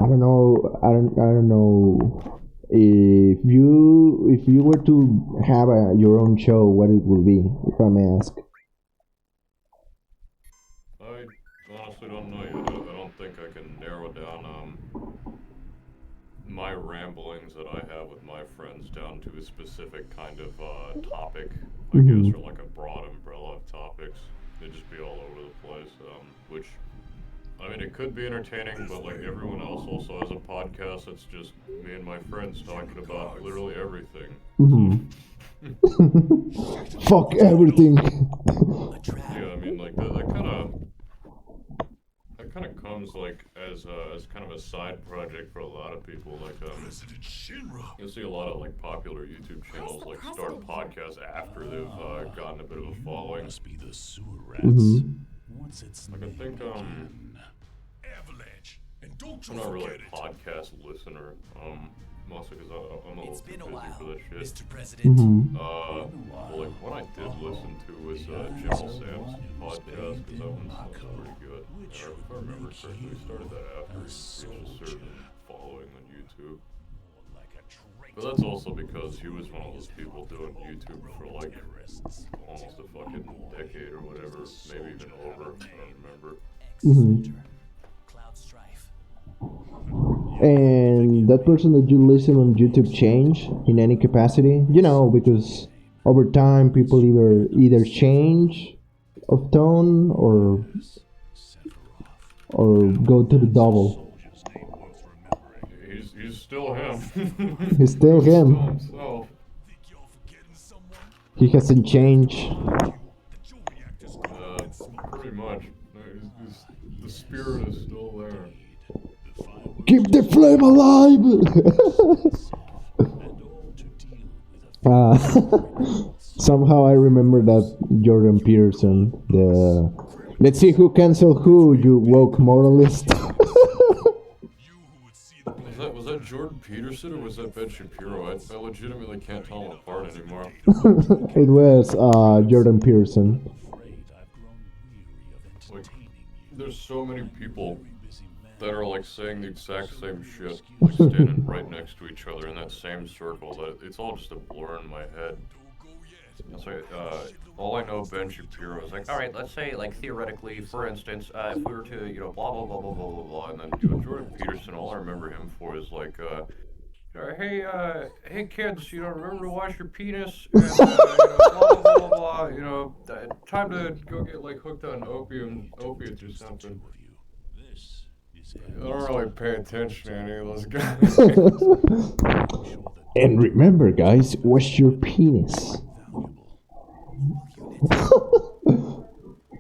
I don't know. I don't know. If you were to have your own show, what it would be, if I may ask. I honestly don't know yet. I don't think I can narrow down my ramblings that I have with my friends down to a specific kind of topic, I guess, Hmm. or like a broad umbrella of topics. They'd just be all over the place, which I mean, it could be entertaining, but like everyone else also has a podcast that's just me and my friends talking about literally everything. So, Hmm. Fuck everything. yeah, I mean, like that kind of comes like as kind of a side project for a lot of people. Like, you'll see a lot of like popular YouTube channels like start podcasts after they've gotten a bit of a following. Hmm. Like, I think I'm not really a podcast listener. Mostly because I'm a little too busy for that shit. Hmm. But like one I did listen to was Jamal Sam's podcast because that one sounds pretty good. And if I remember correctly, he started that after he reached a certain following on YouTube. But that's also because he was one of those people doing YouTube for like almost a fucking decade or whatever, maybe even over. I don't remember. Hmm. And that person that you listen on YouTube change in any capacity, because over time people either change of tone or go to the double. He's still him. He's still He's still him. himself. He hasn't changed. Uh, Pretty much. The spirit is still there. Keep the flame alive. Somehow I remember that Jordan Peterson, the let's see who cancel who, you woke moralist. Was that Jordan Peterson or was that Ben Shapiro? I legitimately can't tell them apart anymore. It was Jordan Peterson. Like, there's so many people that are like saying the exact same shit, like standing right next to each other in that same circle. That it's all just a blur in my head. It's like, all I know Ben Shapiro is like, all right, let's say, like, theoretically, for instance, if we were to, blah, blah, blah, blah, blah, blah, blah, and then, Jordan Peterson, all I remember him for is like, hey kids, remember to wash your penis, and, blah, blah, blah, blah, blah, time to go get, like, hooked on opiates or something. I don't really pay attention to any of those guys. And remember, guys, wash your penis.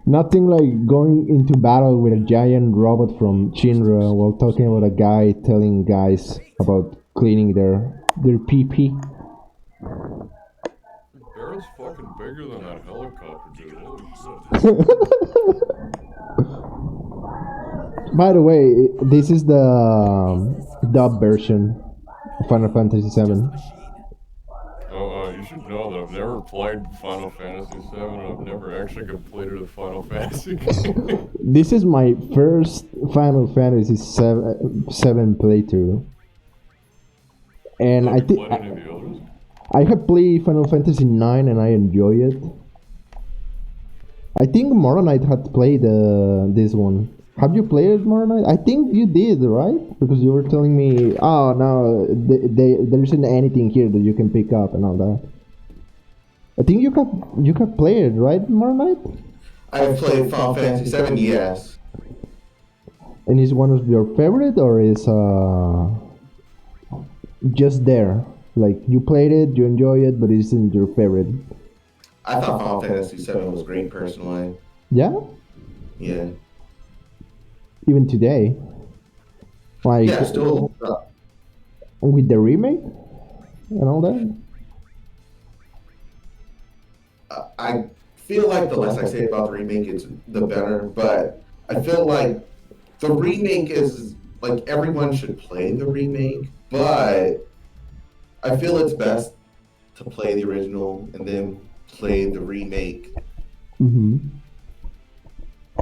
Nothing like going into battle with a giant robot from Shinra while talking about a guy telling guys about cleaning their pee pee. Barrett's fucking bigger than that helicopter, dude. Holy shit. By the way, this is the dub version of Final Fantasy VII. Oh, you should know that I've never played Final Fantasy VII, and I've never actually completed a Final Fantasy game. This is my first Final Fantasy VII playthrough, and Have you played any of the others? I have played Final Fantasy IX and I enjoy it. I think Moronite had played this one. Have you played Moronite? I think you did, right? Because you were telling me, oh no, there isn't anything here that you can pick up and all that. I think you have played, right, Moronite? I've played Final Fantasy VII, yes. And is one of your favorite, or is just there? Like you played it, you enjoy it, but it isn't your favorite. I thought Final Fantasy VII was great personally. Yeah. Yeah. Even today. Like Yeah, still. with the remake and all that. I feel like the less I say about the remake, it's the better. But I feel like the remake is like everyone should play the remake, but I feel it's best to play the original and then play the remake Mm-hmm.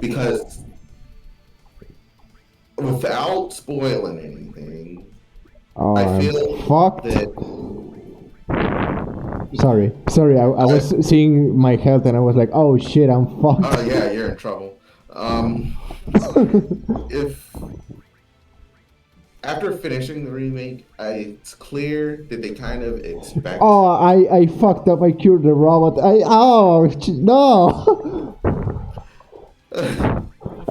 because without spoiling anything, Oh, I I'm feel fucked. that Sorry. I was seeing my health and I was like, oh shit, I'm fucked. oh yeah, you're in trouble. If after finishing the remake, it's clear that they kind of expect. Oh, I fucked up. I cured the robot. No. How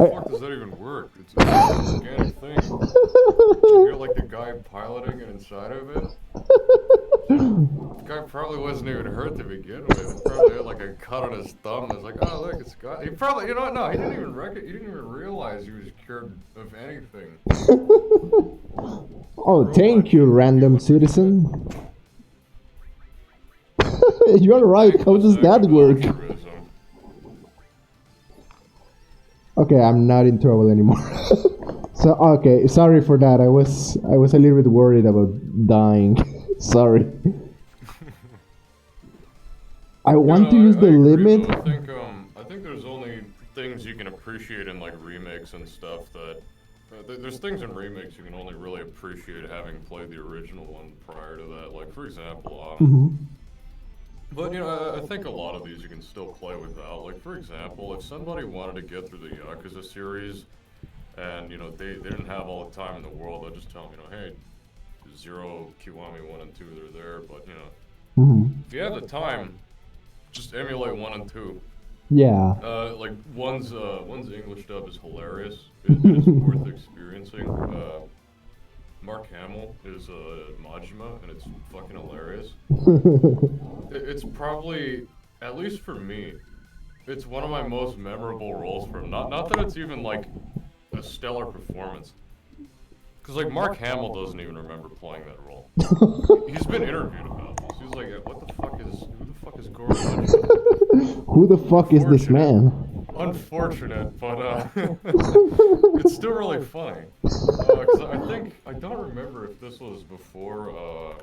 the fuck does that even work? It's an organic thing. You hear like the guy piloting it inside of it? The guy probably wasn't even hurt to begin with. He probably had like a cut on his thumb. It's like, oh look, it's got. He probably, you know, no, he didn't even he didn't even realize he was cured of anything. Oh, thank you, random citizen. You're right. How does that work? Okay, I'm not in trouble anymore. So okay, sorry for that. I was a little bit worried about dying. Sorry. I want to use the limit. I think there's only things you can appreciate in like remakes and stuff that there's things in remakes you can only really appreciate having played the original one prior to that. Like for example, but you know, I think a lot of these you can still play without. Like for example, if somebody wanted to get through the Yakuza series, and you know they didn't have all the time in the world, I'd just tell them, you know, hey, Zero, Kiwami 1 and 2, they're there, but you know, if you have the time, just emulate 1 and 2. Yeah. Like one's English dub is hilarious. It's worth experiencing. Mark Hamill is Majima, and it's fucking hilarious. It's probably, at least for me, it's one of my most memorable roles for him. Not that it's even like a stellar performance, because like Mark Hamill doesn't even remember playing that role. He's been interviewed about this. He's like, who the fuck is Goro? Who the fuck is this man? Unfortunate, but it's still really funny. Because I don't remember if this was before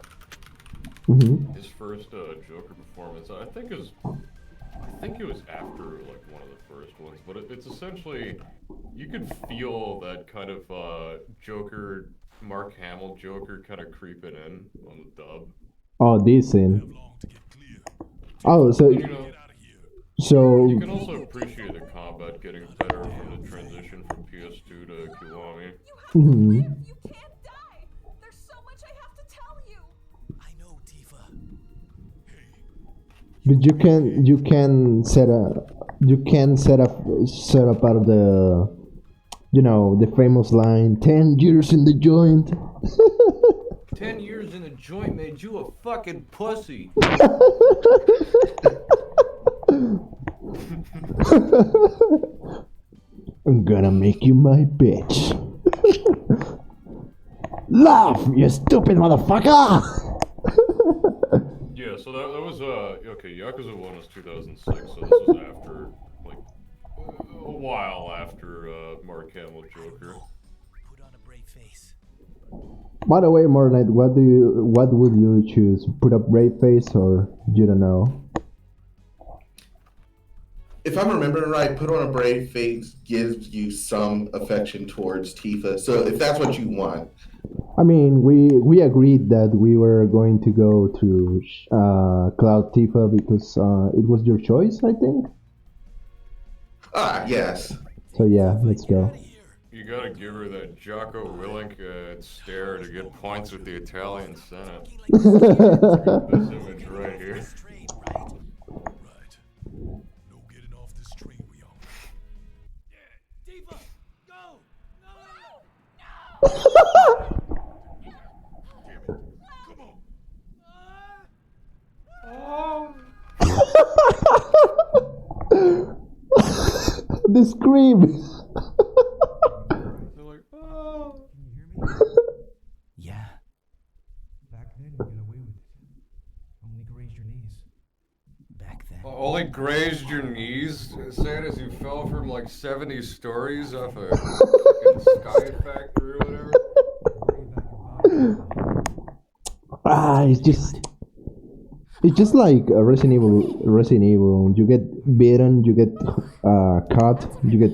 his first Joker performance. I think it was after like one of the first ones. But it's essentially, you could feel that kind of Joker, Mark Hamill Joker kind of creeping in on the dub. Oh, this scene. Oh, so. And, you know, so. you can also appreciate the combat getting better from the transition from PS2 to Kiwami. Mm-hmm. You can't die. There's so much I have to tell you. I know, Tifa. But you can set up out of the, you know, the famous line, 10 years in the joint. 10 years in the joint made you a fucking pussy. I'm gonna make you my bitch. Laugh, you stupid motherfucker! Yeah, so that was okay. Yakuza 1 was 2006, so this was after like a while after Mark Hamill Joker. Put on a brave face. By the way, More Knight, what would you choose? Put up brave face or you don't know? If I'm remembering right, put on a brave face gives you some affection towards Tifa. So if that's what you want. I mean, we agreed that we were going to go to Cloud Tifa because it was your choice, I think. Ah, yes. So yeah, let's go. You gotta give her that Jocko Willink stare to get points with the Italian Senate. This image right here. Train, right? Right. No getting off this train we on. Tifa, go! Come on. The scream! They're like, oh. Yeah. Back then, you get away with it. Only grazed your knees. Back then. Only grazed your knees, say it as you fell from like 70 stories off a fucking sky factory or whatever. It's just like Resident Evil. You get bitten, you get cut, you get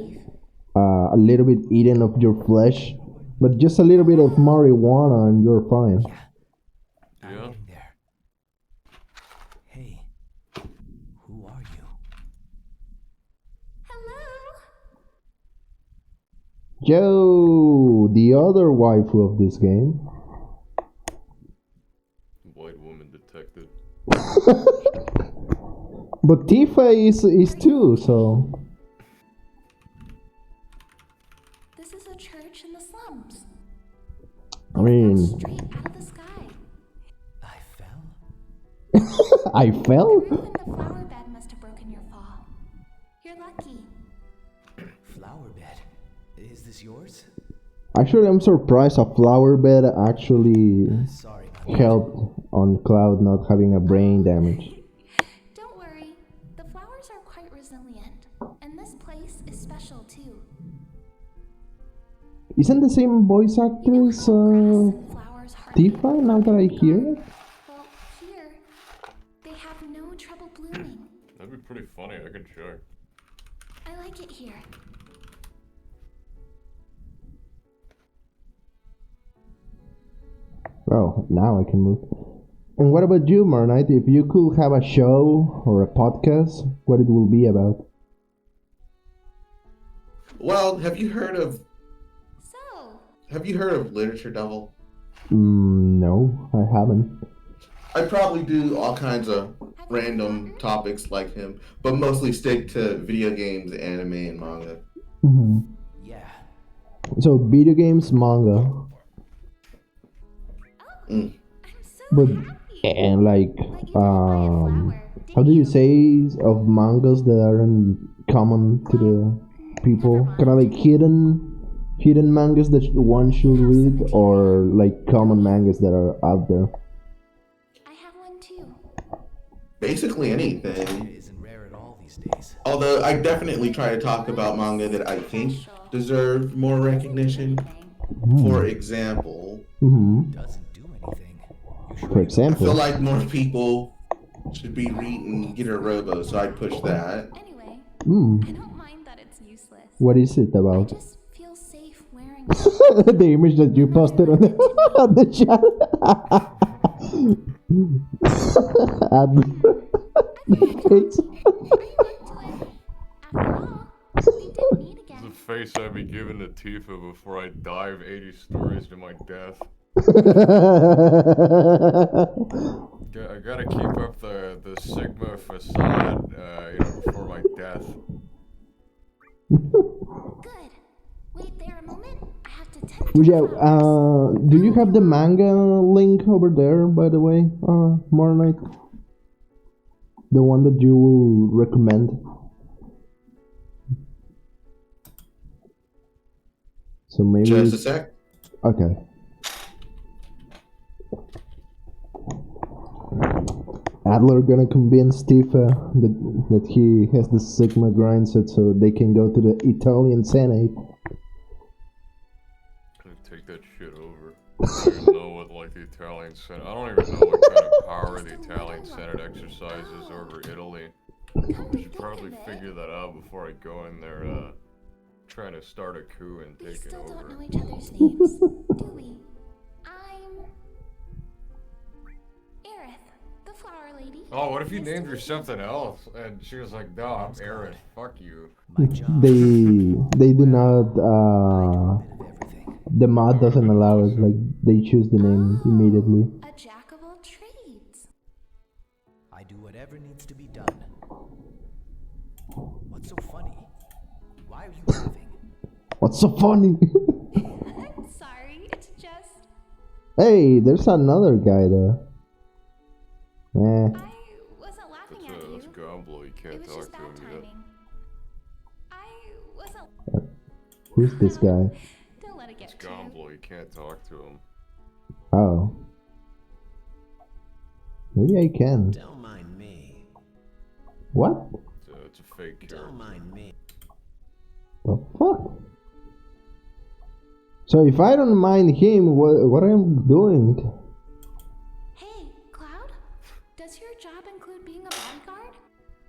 a little bit eaten of your flesh, But just a little bit of marijuana and you're fine. Yeah. I'm Yeah. getting there. Hey, who are you? Hello? Joe, the other waifu of this game. White woman detected. But Tifa is too, so. This is a church in the slums. I mean, Straight out of the sky. I fell? I The fell? roof in the flower bed must have broken your fall. You're lucky. Flower bed. Is this yours? Actually, I'm surprised a flower bed actually Sorry about that. helped on Cloud not having a brain damage. Don't worry. The flowers are quite resilient. And this place is special too. Isn't the same voice You know actress how grass and flowers hardly Tifa now that I hear it? Well, here, they have no trouble blooming. That'd be pretty funny. I could check. I like it here. Oh, now I can move. And what about you, Marnite? If you could have a show or a podcast, what it will be about? Well, have you heard of So, Literature Devil? No, I haven't. I probably do all kinds of random topics like him, but mostly stick to video games, anime, and manga. Hmm. Yeah. So, video games, manga, Mm. I'm so but happy. and like, But you didn't buy a flower, how did do you you? say of mangas that aren't common to the people? Kind of like hidden mangas that one should read, or like common mangas that are out there. I have one too. Basically It anything. isn't rare at all these days. Although I definitely try to talk about manga that I think deserve more recognition. For example, Mm-hmm. Doesn't do anything. You sure For you don't- I feel example. like more people should be reading Getter Robo, so I'd push that. Anyway, Mm. I don't mind that it's useless. What is it I about? just feel safe wearing it. The image that you posted on on the chat. Hates. Are you up to it? After all, we did meet It's again. the face I'd be giving to Tifa before I dive 80 stories to my death. I gotta keep up the Sigma facade, before my death. Good. Wait there a moment. I have to tend to Well, the yeah, flowers. do you have the manga link over there, by the way, Marnite? The one that you will recommend? So maybe... Just a sec. Okay. Adler gonna convince Tifa that he has the Sigma grind set so they can go to the Italian Senate. Gonna take that shit over. I don't even know what like the Italian Senate. I don't even know what kind of power the Italian Senate exercises over Italy. I should probably figure that out before I go in there trying to start a coup and We take it still don't over. know each other's names, do we? I'm Aerith, the flower lady. Oh, what if you Nice to named her meet you. something else? And she was like, no, I'm Aaron. Fuck you. My job. They do not I do a bit of everything. the mod doesn't allow it, like they choose the name immediately. A jack of all trades. I do whatever needs to be done. What's so funny? Why are you laughing? What's so funny? I'm sorry, it's just Hey, there's another guy there. Eh, I wasn't laughing at That's you. Gomblo. You It can't was talk just to bad him yet. timing. I wasn't. who's this guy? Don't let it get It's to you. Gomblo. You can't talk to him. Oh. Maybe I can. Don't mind me. What? It's a fake character. Don't mind me. The fuck? So if I don't mind him, what I'm doing? Hey, Cloud, does your job include being a bodyguard?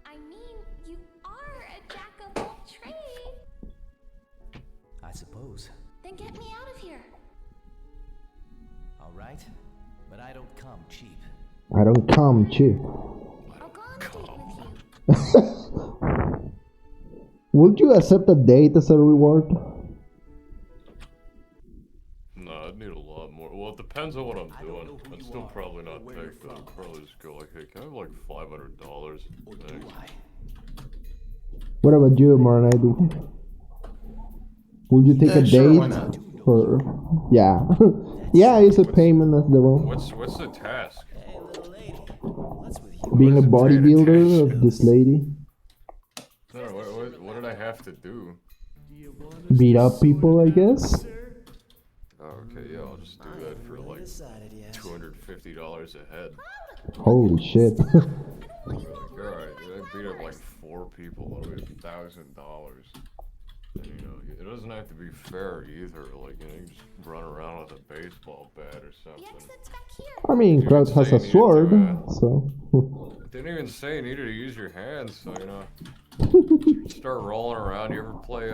I mean, you are a jack of all trades. I suppose. Then get me out of here. right? But I don't come cheap. I don't come cheap. I'll go on a date with you. Would you accept a date as a reward? No, I'd need a lot more. Well, it depends on what I'm I don't doing. know who I'd you still are probably or not where you're take that. from. I'd probably just go like, hey, can I have like $500? Or do Thanks. I? What about you, Marnite? Would you take a Sure, why date not? for? Yeah, yeah, it's a payment as the one. What's the task? Hey, little lady. What's with you? Being a What is it, bodybuilder attention? of this lady, No, what did I have to do? beat up people, I guess. Oh, okay, yeah, I'll just do I that haven't for really like decided yet. $250 a head. Holy shit! Alright, I beat up like 4 people. That'll be $1,000. And you know, it doesn't have to be fair either. Like, you know, you just run around with a baseball bat or The something. exit's back here. I mean, Kraut has a sword, so. Didn't even say you needed to use your hands, so you know. Start rolling around. You ever play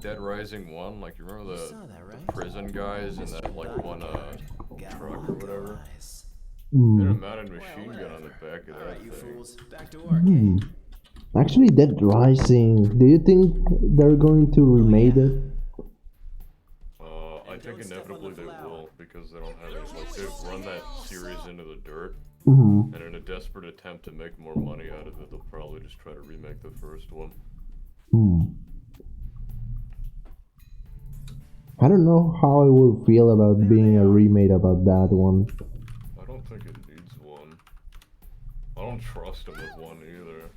Dead Rising 1? Like, you remember You the saw that, right? prison guys in that like one Got truck or whatever? eyes. They had a Mm. mounted machine gun on the back of that Alright, you thing. fools. Back to work, Hmm. eh? Actually, Dead Rising. Do you think they're going to remake it? I think inevitably they will because they don't have it. Like they've run that series into the dirt, Mm-hmm. and in a desperate attempt to make more money out of it, they'll probably just try to remake the first one. Hmm. I don't know how I will feel about being a remake about that one. I don't think it needs one. I don't trust them with one either.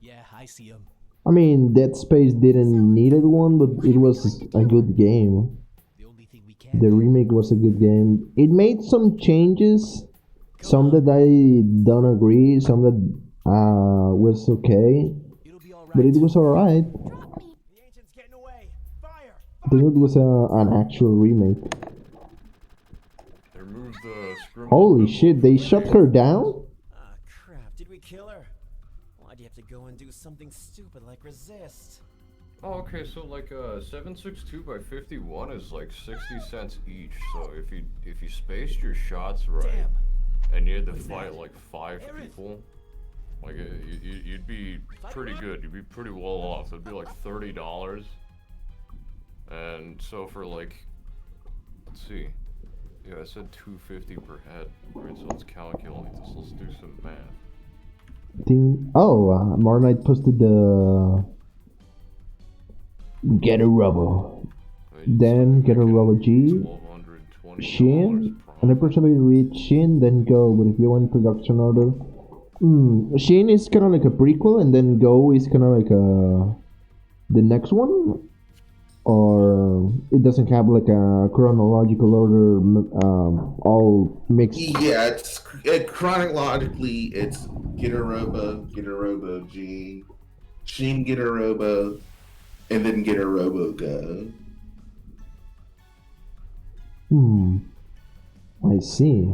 Yeah, I see him. I mean, Dead Space didn't needed one, but it was a good game. The only thing we can The do. remake was a good game. It made some changes, some that I don't agree, some that was okay, It'll be alright. but it was alright. Drop me. The ancient's getting away. Fire! I think it was an actual remake. They removed the scrim. Holy shit, they shut her down? Ah, crap. Did we kill her? Why'd you have to go and do something stupid like resist? Oh, okay. So like 762 by 51 is like 60 cents each. So if you spaced your shots right, Damn. and you had to fight like 5 people, like you'd be pretty good. You'd be pretty well off. It'd be like $30. And so for like, let's see, yeah, I said $250 per head. Right, so let's calculate this. Let's do some math. Marnite posted the Get a Rubble. Then Get a Rubble G. $1,220 Shin. per And I personally read Shin, then Go. But if you want production order, Shin is kind of like a prequel, and then Go is kind of like the next one, or it doesn't have like a chronological order, all mixed. Yeah, chronologically, it's Get-a-Robo G, Shin Get-a-Robo, and then Get-a-Robo Go. I see.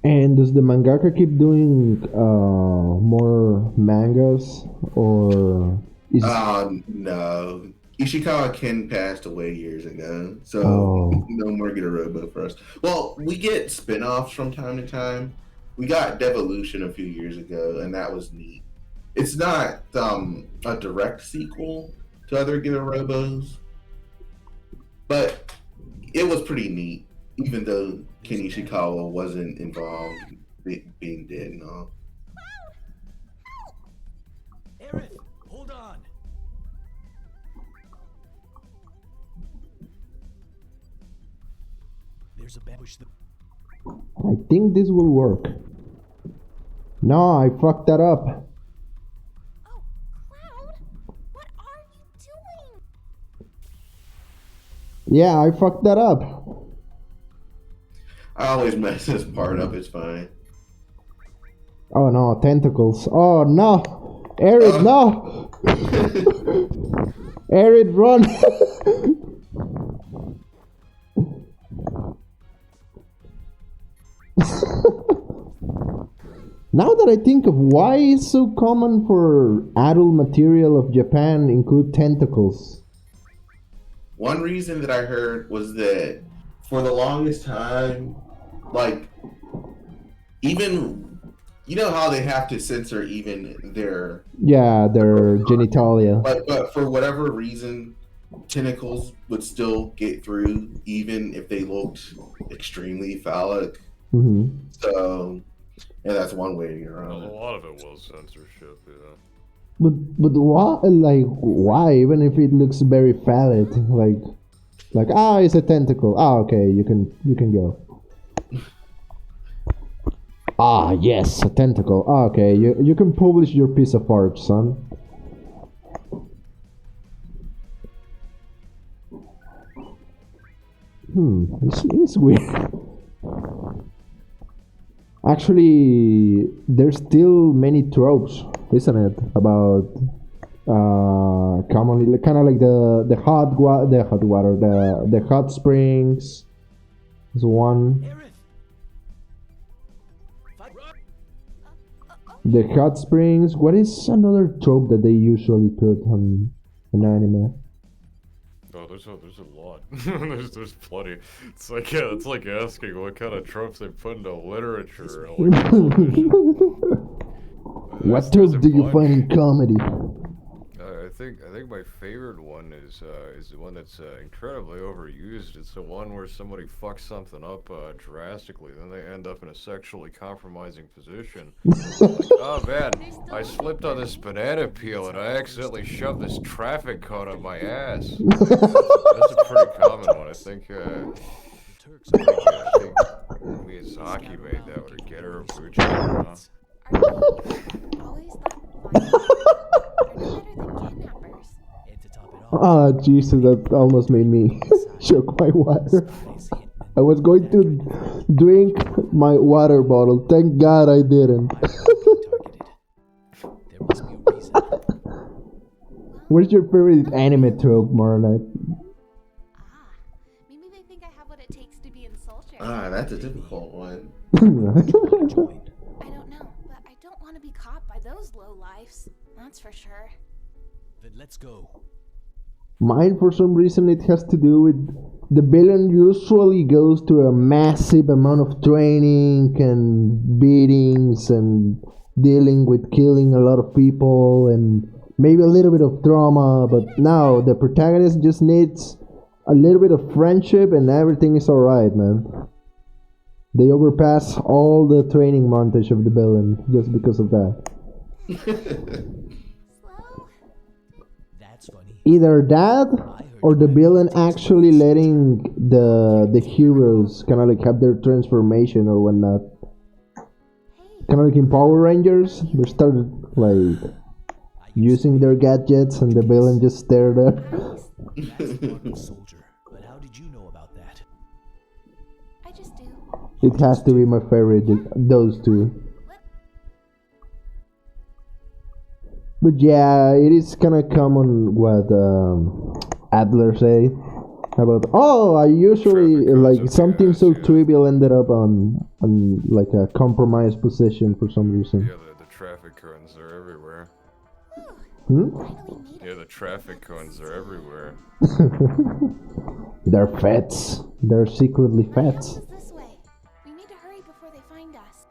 And does the mangaka keep doing more mangas, or is No. Ishikawa Ken passed away years ago, so Oh. no more Get-a-Robo for us. Well, we get spin-offs from time to time. We got Devolution a few years ago, and that was neat. It's not a direct sequel to other Get-a-Robos, but it was pretty neat, even though Ken Ishikawa wasn't involved being dead and all. Aerith, hold on. There's a bush. I think this will work. No, I fucked that up. Oh, Cloud, what are you doing? Yeah, I fucked that up. I always mess this part up, it's fine. Oh no, tentacles. Oh no! Arid, no! Arid, run! Now that I think of why it's so common for adult material of Japan include tentacles. One reason that I heard was that for the longest time, like, even, you know how they have to censor even their, Yeah, their genitalia. but for whatever reason, tentacles would still get through even if they looked extremely phallic. Mm-hmm. So, yeah, that's one way to get around Well, a it. lot of it was censorship, yeah. But why? Like, why? Even if it looks very phallic, like it's a tentacle. Okay, you can go. Yes, a tentacle. Okay, you can publish your piece of art, son. It's weird. Actually, there's still many tropes, isn't it, about commonly kind of like the hot springs is one. The hot springs. What is another trope that they usually put on an anime? Oh, there's a lot. there's plenty. It's like asking what kind of tropes they put into literature. Like, What there's a trope do you bunch. find in comedy? I think my favorite one is the one that's incredibly overused. It's the one where somebody fucks something up drastically, then they end up in a sexually compromising position. Like, oh man, I slipped on this banana peel and I accidentally shoved this traffic cone up my ass. That's a pretty common one. I think Miyazaki made that with Getter Bucci. Are they always that violent? They're no better than kidnappers. And to top it off, Ah, Jesus, that almost made me choke my water. I was going to drink my water bottle. Thank God I didn't. there must be a reason. What's your favorite anime trope, Marla? Maybe they think I have what it takes to be in Soldier. That's a difficult one. I don't know, but I don't want to be caught by those low lives. That's for sure. Then let's go. Mine, for some reason, it has to do with the villain usually goes to a massive amount of training and beatings and dealing with killing a lot of people and maybe a little bit of trauma, but now the protagonist just needs a little bit of friendship and everything is alright, man. They overpass all the training montage of the villain just because of that. Slow? That's funny. Either that or the villain actually letting the heroes kind of like have their transformation or whatnot. Kind of like in Power Rangers, they started like using their gadgets and the villain just stare there. That's part of Soldier. But how did you know about that? I just do. It has to be my favorite, those two. But yeah, it is kind of common what Adler say about. Oh, I usually like something so trivial ended up on like a compromised position for some reason. Yeah, the traffic cones are everywhere. Yeah, the traffic cones are everywhere. They're fats. They're secretly fats. Is this way? We need to hurry before they find us.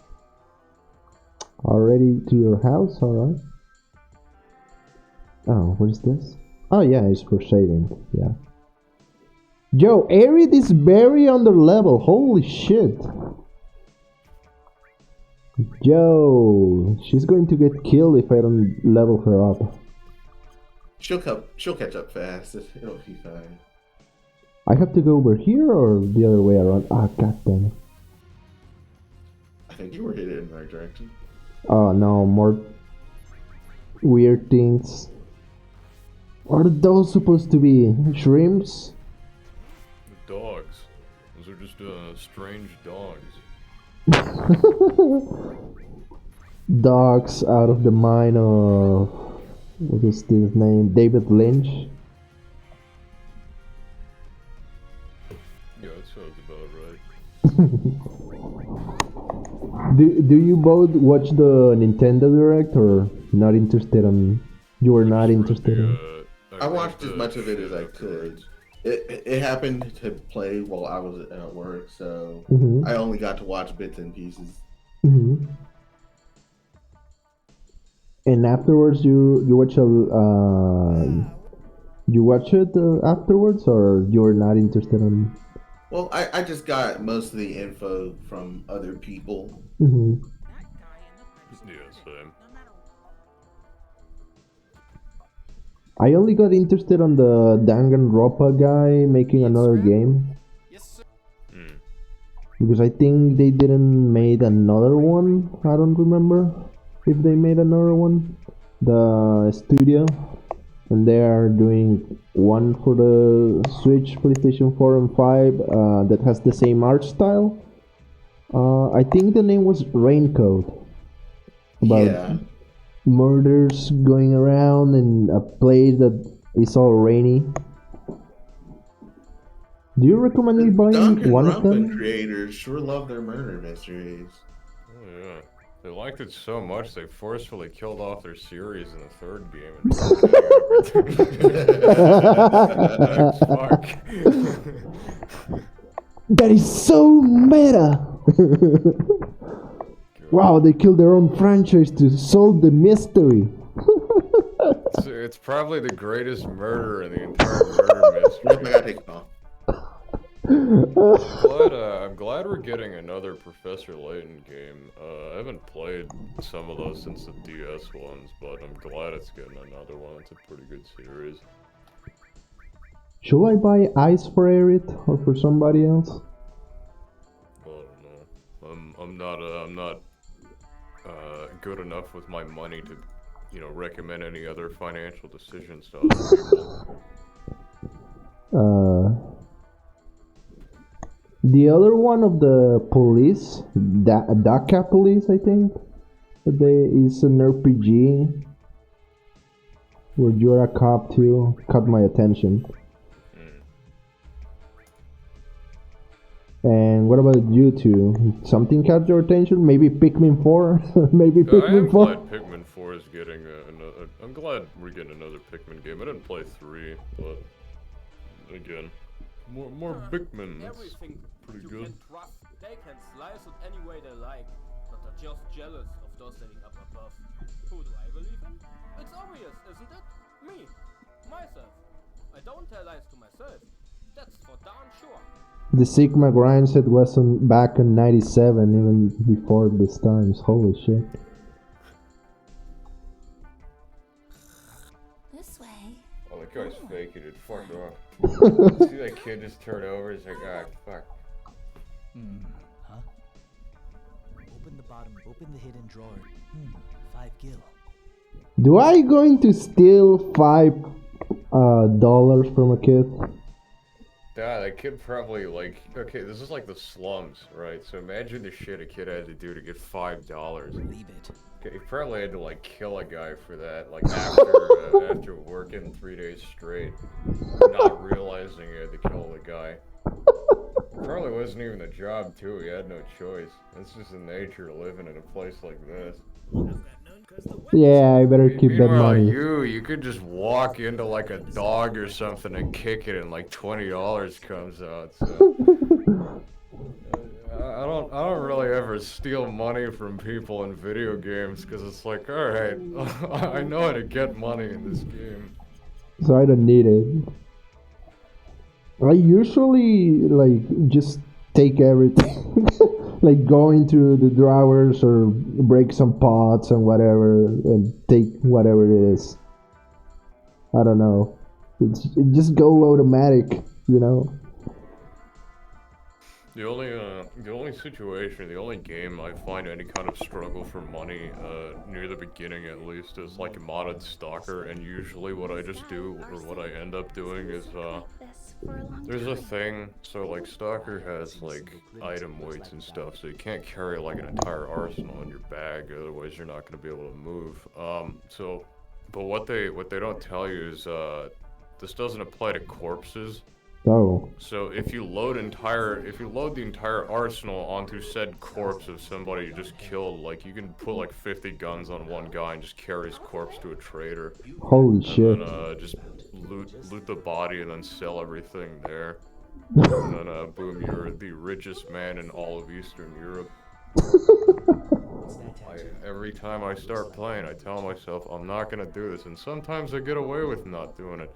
Already to your house, alright. Oh, what is this? Oh yeah, it's for saving. Yeah. Yo, Aerith is very under level. Holy shit. Yo, she's going to get killed if I don't level her up. She'll catch up fast. It'll be fine. I have to go over here or the other way around? Ah, god damn it. I think you were headed in the right direction. Oh no, more weird things. What are those supposed to be? Shrimps? The dogs. Those are just strange dogs. Dogs out of the mind of... what is his name? David Lynch? Yeah, that sounds about right. Do you both watch the Nintendo Direct or not interested in... You were not interested in... I watched as much of it as I could. It happened to play while I was at work, so Mm-hmm. I only got to watch bits and pieces. Mm-hmm. And afterwards, you watch it afterwards, or you're not interested in? Well, I just got most of the info from other people. Mm-hmm. Yeah, same. I only got interested on the Danganronpa guy making another game Mm. because I think they didn't made another one. I don't remember if they made another one. The studio, and they are doing one for the Switch, PlayStation 4 and 5 that has the same art style. I think the name was Raincoat. About Yeah. murders going around in a place that is all rainy. Do you recommend me buying one of Danganronpa them? creators sure love their murder mysteries. Oh yeah. They liked it so much they forcefully killed off their series in the third game and fuck. That is so meta! Wow, they killed their own franchise to solve the mystery. It's probably the greatest murder in the entire murder mystery. I gotta take it off. I'm glad we're getting another Professor Layton game. I haven't played some of those since the DS ones, but I'm glad it's getting another one. It's a pretty good series. Should I buy Ice for Aerith or for somebody else? I don't know. I'm not good enough with my money to, recommend any other financial decisions to other people. The other one of the police, Dhaka police, I think, is an RPG where you're a cop too. Caught my attention. And what about you two? Something caught your attention? Maybe Pikmin 4? Maybe I Pikmin am 4? glad Pikmin 4 is getting another. I'm glad we're getting another Pikmin game. I didn't play 3, but again, more Pikmin. That's Everything pretty you good. can trust, they can slice it any way they like, but are just jealous of those sitting up above. Who do I believe in? It's obvious, isn't it? Me. Myself. I don't tell lies to myself. That's for darn sure. The Sigma grind set was back in 97, even before this times. Holy shit. This way. Oh, that guy's faking it. Fuck off. See that kid just turn over? He's like, ah, fuck. Huh? Open the bottom, open the hidden drawer. 5 gil. Do I going to steal $5 from a kid? Yeah, that kid probably, okay, this is like the slums, right? So imagine the shit a kid had to do to get $5. Leave it. Okay, he probably had to, kill a guy for that, after working 3 days straight, not realizing he had to kill the guy. Probably wasn't even a job, too. He had no choice. It's just the nature of living in a place like this. Yeah, I better keep that Meanwhile, money. you could just walk into a dog or something and kick it, and $20 comes out. So I don't really ever steal money from people in video games because it's like, all right, I know how to get money in this game. So I don't need it. I usually just take everything. Go into the drawers or break some pots and whatever and take whatever it is. I don't know. It just go automatic, The only game I find any kind of struggle for money, near the beginning at least, is modded Stalker, and usually what I just do, or what I end up doing is, there's a thing, so Stalker has item weights and stuff, so you can't carry an entire arsenal in your bag, otherwise you're not gonna be able to move. But what they don't tell you is, this doesn't apply to corpses. Oh. So if you load the entire arsenal onto said corpse of somebody you just killed, you can put 50 guns on one guy and just carry his corpse to a trader. Holy shit. And then just loot the body and then sell everything there. And then boom, you're the richest man in all of Eastern Europe. Every time I start playing, I tell myself I'm not gonna do this, and sometimes I get away with not doing it.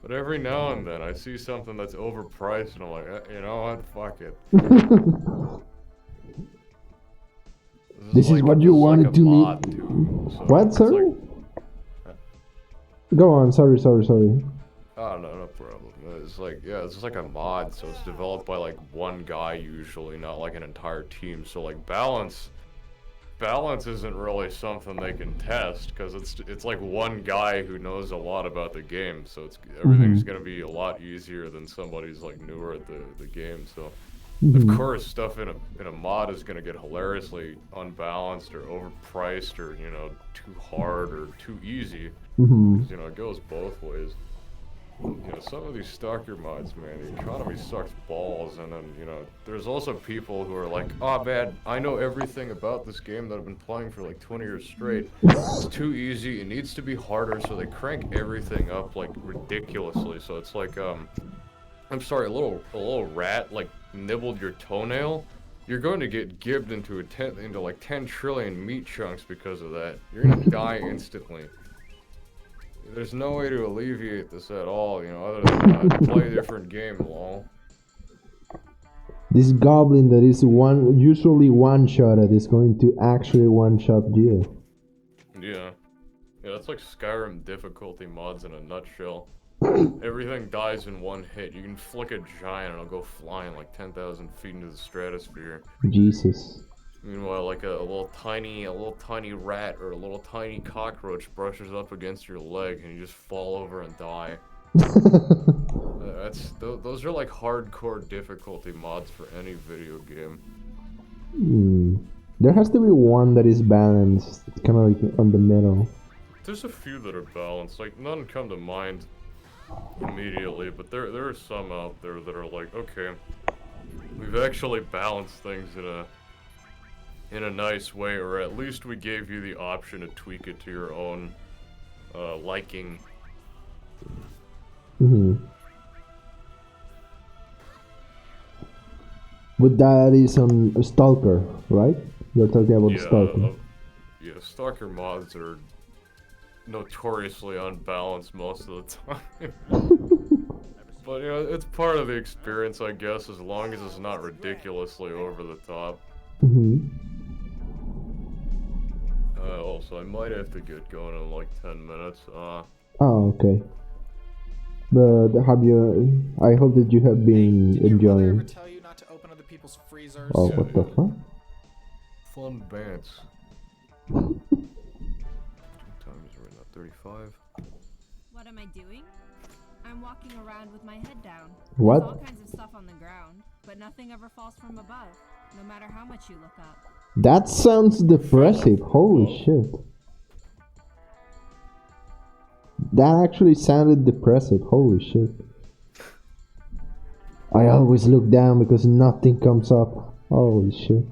But every now and then I see something that's overpriced, and I'm like, you know what, fuck it. This is what you wanted to meet. What, sir? Go on. Sorry. Oh, no problem. It's like, yeah, it's just like a mod, so it's developed by like one guy usually, not like an entire team. So like balance isn't really something they can test because it's like one guy who knows a lot about the game. So everything's gonna be a lot easier than somebody's like newer at the game. So of course stuff in a mod is gonna get hilariously unbalanced or overpriced or too hard or too easy. It goes both ways. Some of these stalker mods, man, the economy sucks balls, and then, there's also people who are like, oh man, I know everything about this game that I've been playing for like 20 years straight. It's too easy, it needs to be harder, so they crank everything up like ridiculously. So it's like, I'm sorry, a little rat like nibbled your toenail. You're going to get gibbed into like 10 trillion meat chunks because of that. You're gonna die instantly. There's no way to alleviate this at all, other than play a different game, lol. This goblin that is usually one-shotted is going to actually one-shot you. Yeah, that's like Skyrim difficulty mods in a nutshell. Everything dies in one hit. You can flick a giant and it'll go flying like 10,000 feet into the stratosphere. Jesus. Meanwhile, like a little tiny rat or a little tiny cockroach brushes up against your leg and you just fall over and die. Those are like hardcore difficulty mods for any video game. There has to be one that is balanced, kind of like on the middle. There's a few that are balanced. Like none come to mind immediately, but there are some out there that are like, okay, we've actually balanced things in a nice way, or at least we gave you the option to tweak it to your own liking. But that is on Stalker, right? You're talking about Stalker. Yeah, Stalker mods are notoriously unbalanced most of the time. But it's part of the experience, I guess, as long as it's not ridiculously over the top. Also, I might have to get going in like 10 minutes. Oh, okay. But I hope that you have been enjoying. Ever tell you not to open other people's freezers? Oh, what the fuck? Fun bands. What time is it right now? 35? What am I doing? I'm walking around with my head down. What? There's all kinds of stuff on the ground, but nothing ever falls from above, no matter how much you look up. That sounds depressive. Holy shit. That actually sounded depressive. Holy shit. I always look down because nothing comes up. Holy shit.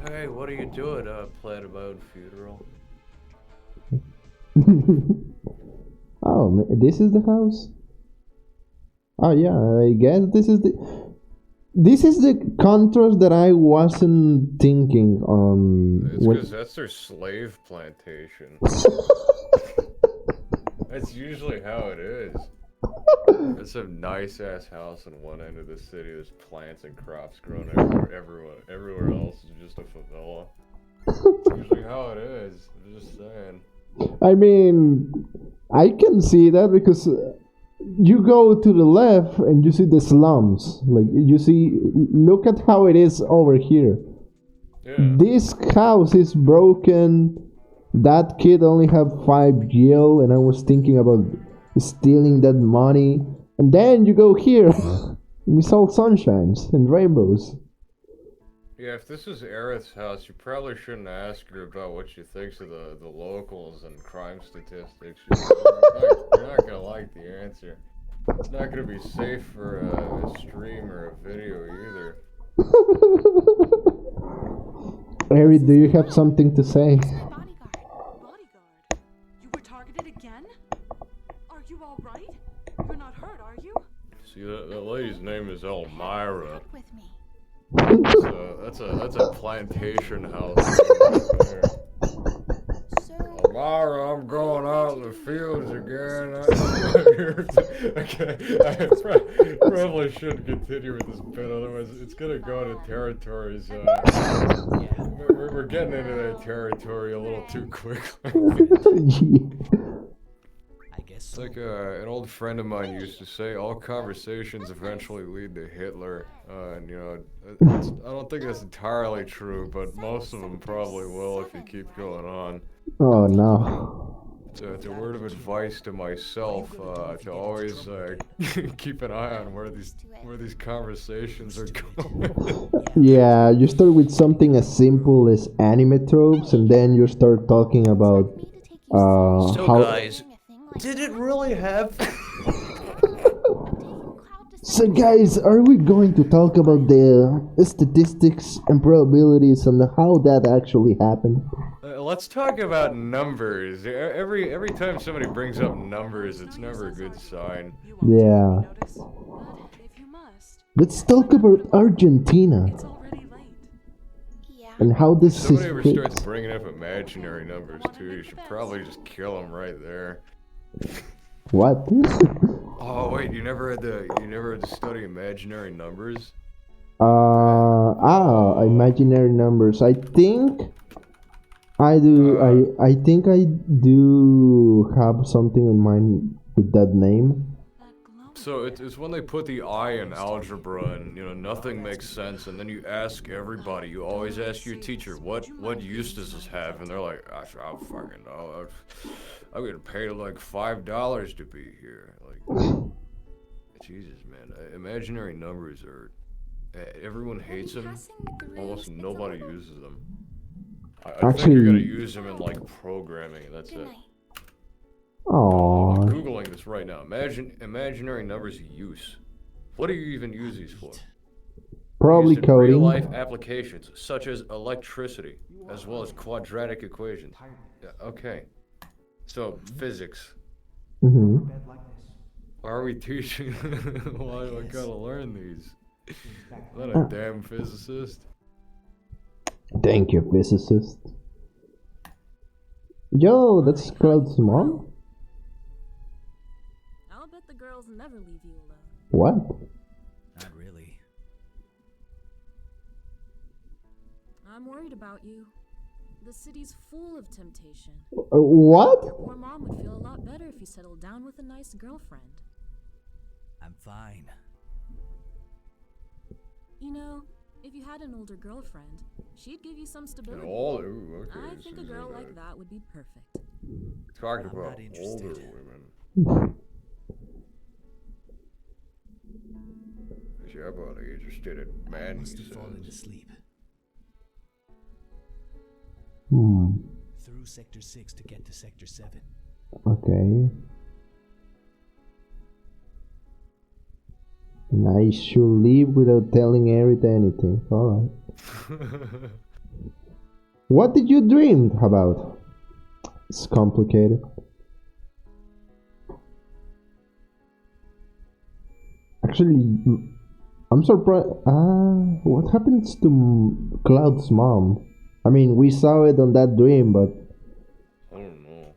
Hey, what are you doing, Platybo Funeral? Oh, this is the house? Oh yeah, I guess this is the contrast that I wasn't thinking on. It's because that's their slave plantation. That's usually how it is. It's a nice ass house on one end of the city. There's plants and crops growing everywhere else is just a favela. It's usually how it is. I'm just saying. I mean, I can see that because you go to the left and you see the slums. Like, look at how it is over here. Yeah. This house is broken. That kid only have 5 gil, and I was thinking about stealing that money. And then you go here, and it's all sunshines and rainbows. Yeah, if this is Aerith's house, you probably shouldn't ask her about what she thinks of the locals and crime statistics. You're not gonna like the answer. It's not gonna be safe for a stream or a video either. Harry, do you have something to say? See, that lady's name is Elmira. With me. That's a plantation house. There. Elmira, I'm going out in the fields again. Okay, I probably shouldn't continue with this bit, otherwise it's gonna go into territories. We're getting into that territory a little too quickly. It's like an old friend of mine used to say, all conversations eventually lead to Hitler. And you know, I don't think that's entirely true, but most of them probably will if you keep going on. Oh no. It's a word of advice to myself to always keep an eye on where these conversations are going. Yeah, you start with something as simple as anime tropes, and then you start talking about So how. guys, did it really have? So guys, are we going to talk about the statistics and probabilities and how that actually happened? Let's talk about numbers. Every time somebody brings up numbers, it's never a good sign. Yeah. Let's talk about Argentina. And how this If somebody is ever fixed. starts bringing up imaginary numbers too, you should probably just kill them right there. What? Oh wait, you never had to study imaginary numbers? Imaginary numbers. I think I do. I think I do have something in mind with that name. So it's when they put the I in algebra and you know nothing makes sense, and then you ask everybody. You always ask your teacher what use does this have, and they're like, I don't fucking know. I'm gonna pay like $5 to be here. Like, Jesus, man, imaginary numbers are. Everyone hates them. Almost nobody uses them. I think you're gonna use them in like programming, and that's it. Oh. I'm googling this right now. Imaginary numbers use. What do you even use these for? Probably Used in coding. real-life applications such as electricity, as well as quadratic equations. Yeah, okay. So physics. Mm-hmm. Why are we teaching? Why do I gotta learn these? I'm not a damn physicist. Thank you, physicist. Yo, that's Cloud's mom? I'll bet the girls never leave you alone. What? Not really. I'm worried about you. The city's full of temptation. What? Your poor mom would feel a lot better if you settled down with a nice girlfriend. I'm fine. You know, if you had an older girlfriend, she'd give you some stability. Okay, I think a girl like that would be perfect. Talking I'm about not interested. older women. You're about interested in I men, must he have fallen says. asleep. Through Sector 6 to get to Sector 7. Okay. And I should leave without telling Eric anything. Alright. What did you dream about? It's complicated. Actually, I'm surprised. What happens to Cloud's mom? I mean, we saw it on that dream, but I don't know.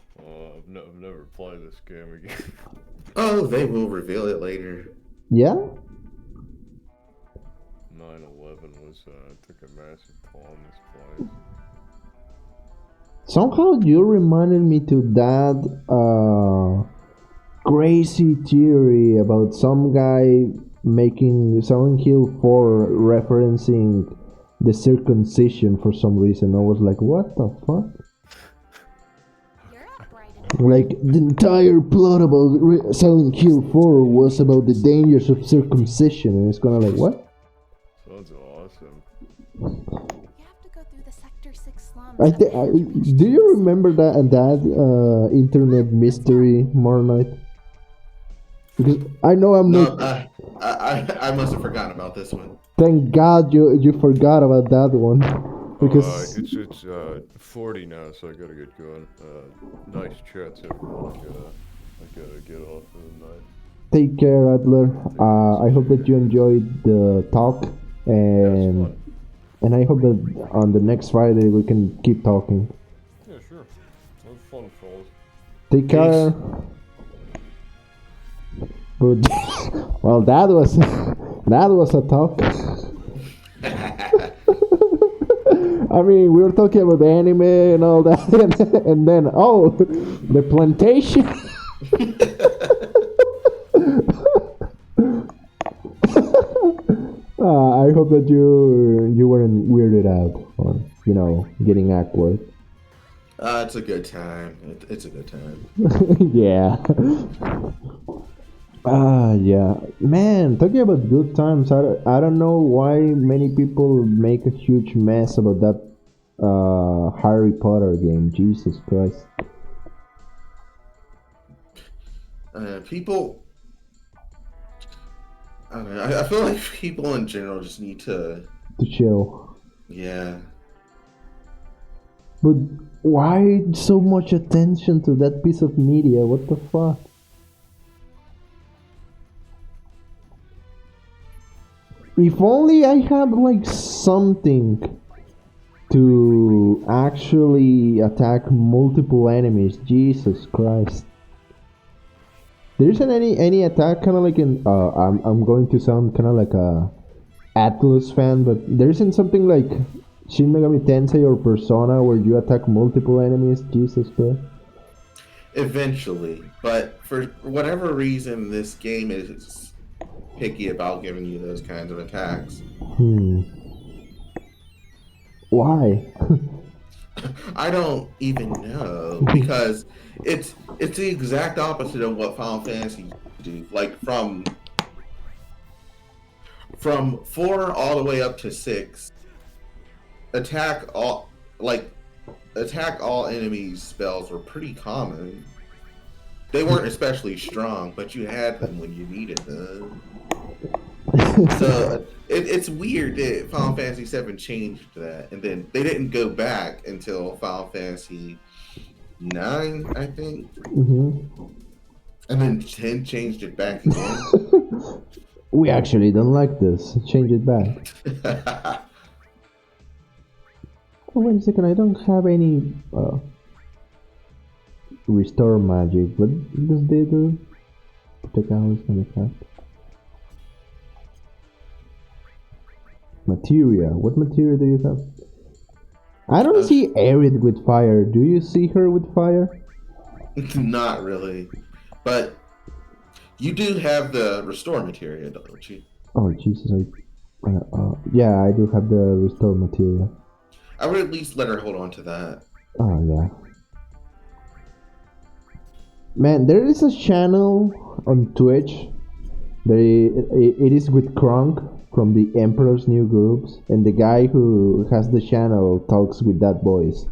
I've never played this game again. Oh, they will reveal it later. yeah. 9/11 was took a massive toll on this place. Somehow you reminded me to that crazy theory about some guy making Silent Hill 4 referencing the circumcision for some reason. I was like, what the fuck? Like, the entire plot about Silent Hill 4 was about the dangers of circumcision, and it's kinda like, what? Sounds awesome. You have to go through the Sector 6 slums. Do you remember that internet mystery, Mornite? Because I know I'm No, not. I must have forgotten about this one. Thank God you forgot about that one. Because It's 40 now, so I gotta get going. Nice chats, everyone. I gotta get off for the night. Take care, Adler. I hope that you enjoyed the talk, and I hope that on the next Friday we can keep talking. Yeah, sure. That was fun, fellas. Take care. But well, that was a talk. I mean, we were talking about the anime and all that, and then the plantation. I hope that you weren't weirded out or getting awkward. It's a good time. It's a good time. Yeah. Yeah. Man, talking about good times, I don't know why many people make a huge mess about that Harry Potter game. Jesus Christ. People, I don't know. I feel like people in general just need to chill. Yeah. But why so much attention to that piece of media? What the fuck? If only I had like something to actually attack multiple enemies. Jesus Christ. There isn't any attack kind of like in I'm going to sound kind of like a Atlas fan, but there isn't something like Shin Megami Tensei or Persona where you attack multiple enemies. Jesus Christ. Eventually, but for whatever reason, this game is picky about giving you those kinds of attacks. Why? I don't even know, because it's the exact opposite of what Final Fantasy do. Like from 4 all the way up to 6, attack all enemies spells were pretty common. They weren't especially strong, but you had them when you needed them. So it's weird that Final Fantasy VII changed that, and then they didn't go back until Final Fantasy 9, I think. Mm-hmm. And then 10 changed it back again. We actually don't like this. Change it back. Oh, wait a second. I don't have any restore magic. What does they do? Protect allies from effect. Materia. What materia do you have? I don't see Aerith with fire. Do you see her with fire? Not really. But you do have the restore materia, don't you? Oh, Jesus. Yeah, I do have the restore materia. I would at least let her hold on to that. Oh, yeah. Man, there is a channel on Twitch. It is with Kronk from the Emperor's New Groups, and the guy who has the channel talks with that voice.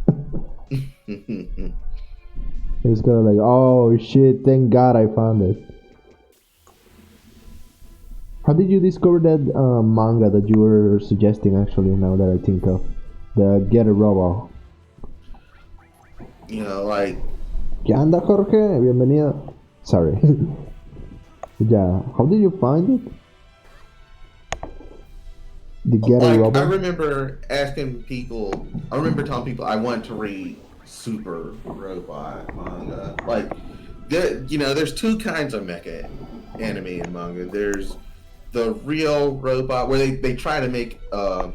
It's kind of like, oh shit, thank God I found it. How did you discover that manga that you were suggesting, actually, now that I think of? The Get a Robo. You know, like... ¿Qué anda, Jorge? Bienvenido. Sorry. Yeah, how did you find it? The Get a Robo? I remember asking people, I remember telling people I want to read Super Robot manga. Like, there's 2 kinds of mecha anime and manga. There's the real robot, where they try to make a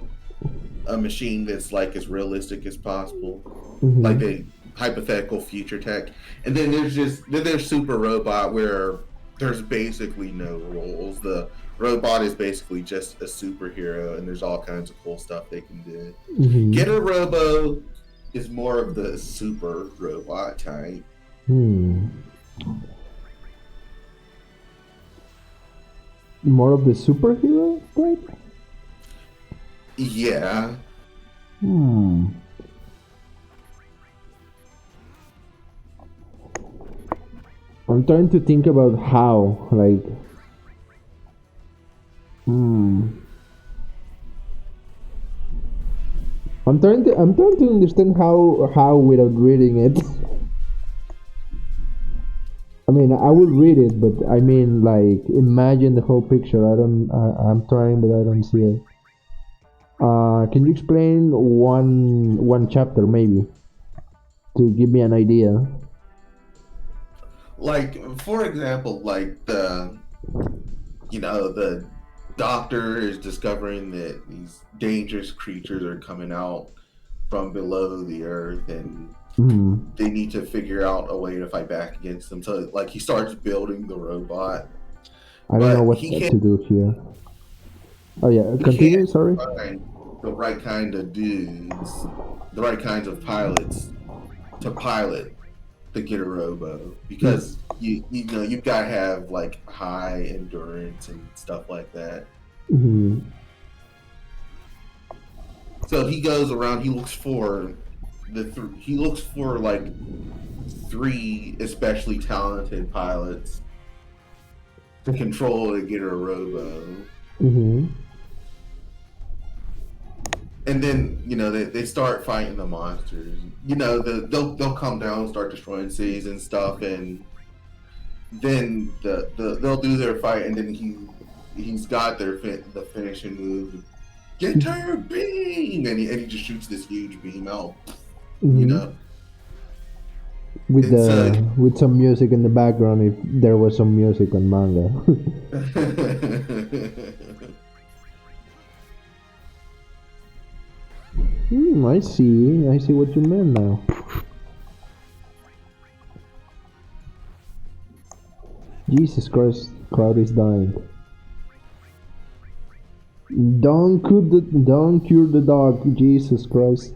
machine that's like as realistic as possible, like the hypothetical future tech. And then there's Super Robot, where there's basically no rules. The robot is basically just a superhero, and there's all kinds of cool stuff they can do. Get a Robo is more of the super robot type. More of the superhero type? Yeah. I'm trying to think about how, like... I'm trying to understand how without reading it. I mean, I will read it, but I mean, like, imagine the whole picture. I'm trying, but I don't see it. Can you explain one chapter, maybe, to give me an idea? Like, for example, like the doctor is discovering that these dangerous creatures are coming out from below the earth, and they need to figure out a way to fight back against them. So, like, he starts building the robot. I don't know what to do here. Oh yeah, continue. Sorry. Find the right kind of dudes, the right kinds of pilots to pilot the Getter Robo, because you've got to have like high endurance and stuff like that. Mm-hmm. So he goes around. He looks for like 3 especially talented pilots to control the Getter Robo. Mm-hmm. And then they start fighting the monsters. They'll come down and start destroying cities and stuff, and then they'll do their fight, and then he's got the finishing move, Getter beam, and he just shoots this huge beam out. Mm-hmm. With some music in the background, if there was some music on manga. I see what you meant now. Jesus Christ, Cloud is dying. Don't cure the dog, Jesus Christ.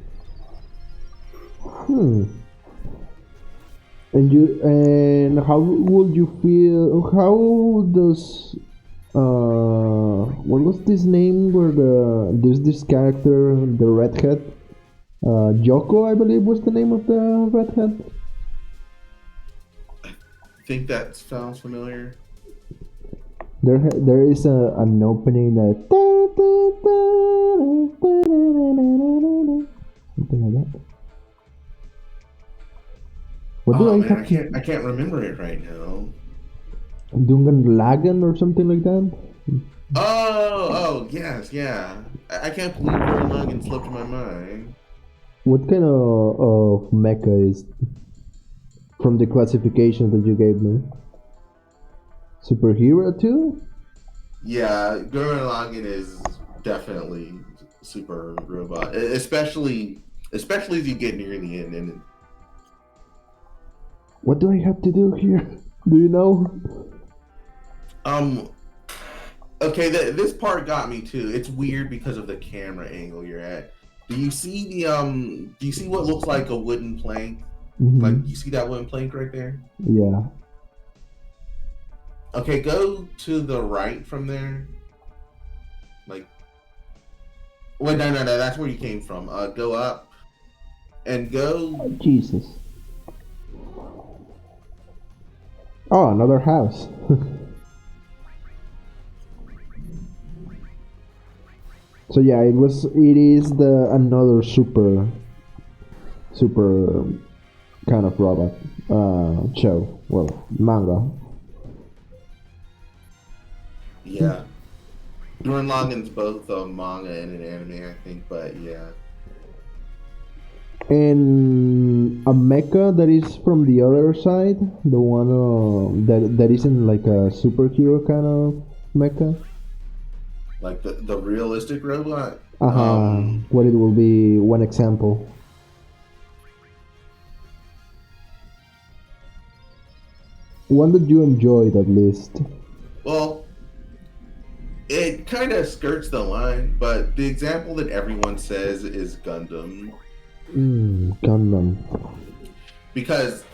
And how would you feel? How does what was this name where there's this character, the redhead, Yoko, I believe was the name of the redhead. I think that sounds familiar. There is an opening that something like that. What do I have? I can't remember it right now. Dungan Lagan or something like that. Oh, yes, yeah. I can't believe Gurren Lagann slipped my mind. What kind of mecha is from the classification that you gave me? Superhero too? Yeah, Gurren Lagann is definitely super robot, especially as you get near the end. And what do I have to do here? Do you know? Okay, this part got me too. It's weird because of the camera angle you're at. Do you see what looks like a wooden plank? Mm-hmm. Like, you see that wooden plank right there? Yeah. Okay, go to the right from there. Like, wait, no, that's where you came from. Go up and go. Oh, Jesus. Oh, another house. So yeah, it is another super kind of robot show. Well, manga. Yeah. Gurren Lagann's both a manga and an anime, I think, but yeah. And a mecha that is from the other side, the one that isn't like a superhero kind of mecha. Like the realistic robot? What it will be, one example. One that you enjoyed at least. Well, it kind of skirts the line, but the example that everyone says is Gundam. Gundam. Because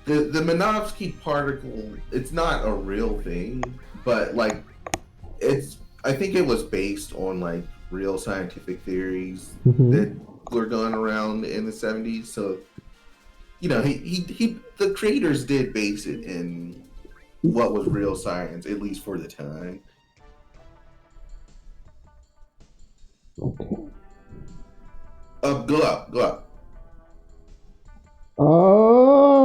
the Minovsky particle, it's not a real thing, but like I think it was based on like real scientific theories that were going around in the 70s. So the creators did base it in what was real science, at least for the time. Okay. Go up. Oh.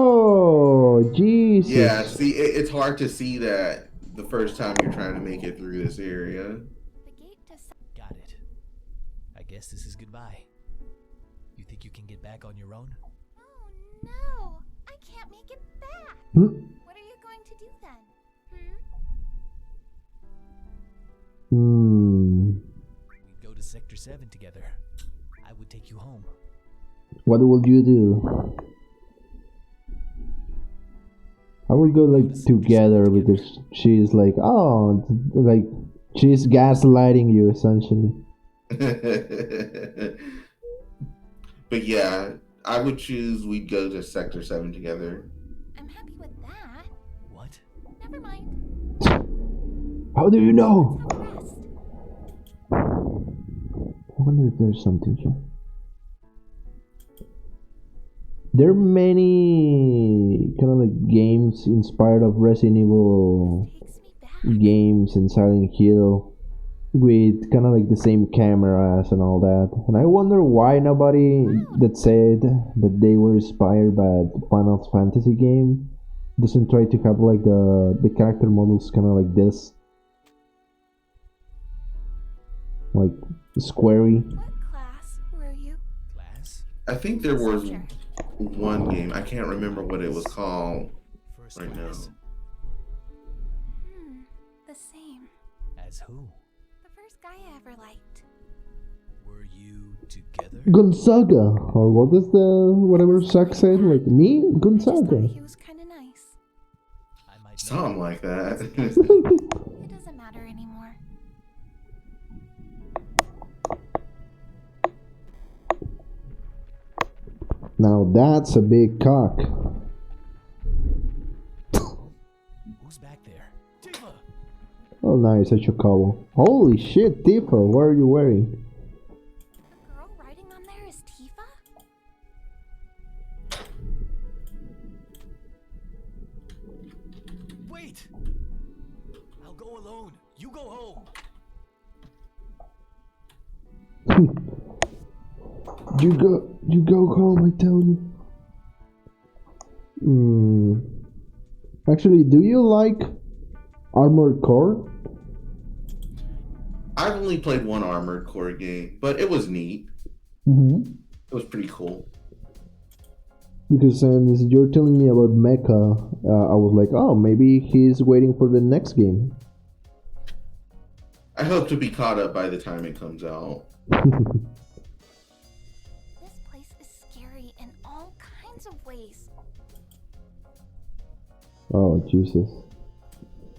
Jesus. Yeah, see, it's hard to see that the first time you're trying to make it through this area. Got it. I guess this is goodbye. You think you can get back on your own? Oh no, I can't make it back. What are you going to do then? We'd go to Sector 7 together. I would take you home. What would you do? I would go like together because she's like, oh, like she's gaslighting you essentially. But yeah, I would choose we'd go to Sector 7 together. I'm happy with that. What? Never mind. How do you know? Let's have a rest. I wonder if there's something here. There are many kind of like games inspired of Resident Evil games and Silent Hill with kind of like the same cameras and all that. And I wonder why nobody that said that they were inspired by the Final Fantasy game doesn't try to have like the character models kind of like this. Like squarey. What class were you? Class? I think there was one game. I can't remember what it was called right now. The same. As who? The first guy I ever liked. Were you together? Gonzaga, or what is the whatever Zack said? Like me, Gonzaga. He was kind of nice. Something like that. It doesn't matter anymore. Now that's a big cock. Who's back there? Tifa! Oh, nice, a chocobo. Holy shit, Tifa, what are you wearing? The girl riding on there is Tifa? Wait! I'll go alone. You go home. You go home, I tell you. Actually, do you like Armored Core? I've only played one Armored Core game, but it was neat. Mm-hmm. It was pretty cool. Because since you're telling me about Mecha, I was like, oh, maybe he's waiting for the next game. I hope to be caught up by the time it comes out. This place is scary in all kinds of ways. Oh, Jesus.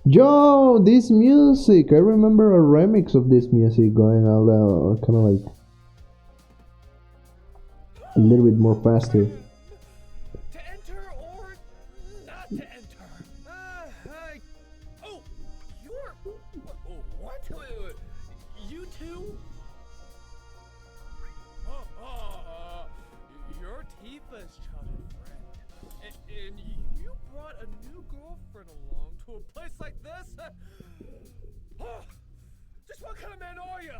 Yo, this music! I remember a remix of this music going out kind of like a little bit more faster. To enter or not to enter? Oh, you're... What? You two? You're Tifa's childhood friend. And you brought a new girlfriend along to a place like this? Just what kind of man are you?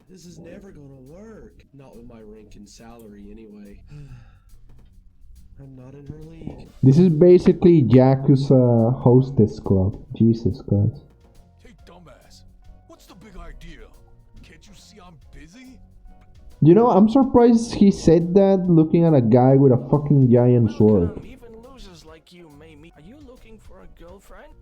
This is never gonna work. Not with my rank and salary, anyway. I'm not in her league. This is basically Yakuza Hostess Club. Jesus Christ. Hey, dumbass. What's the big idea? Can't you see I'm busy? You know, I'm surprised he said that looking at a guy with a fucking giant sword. Even losers like you may meet. Are you looking for a girlfriend?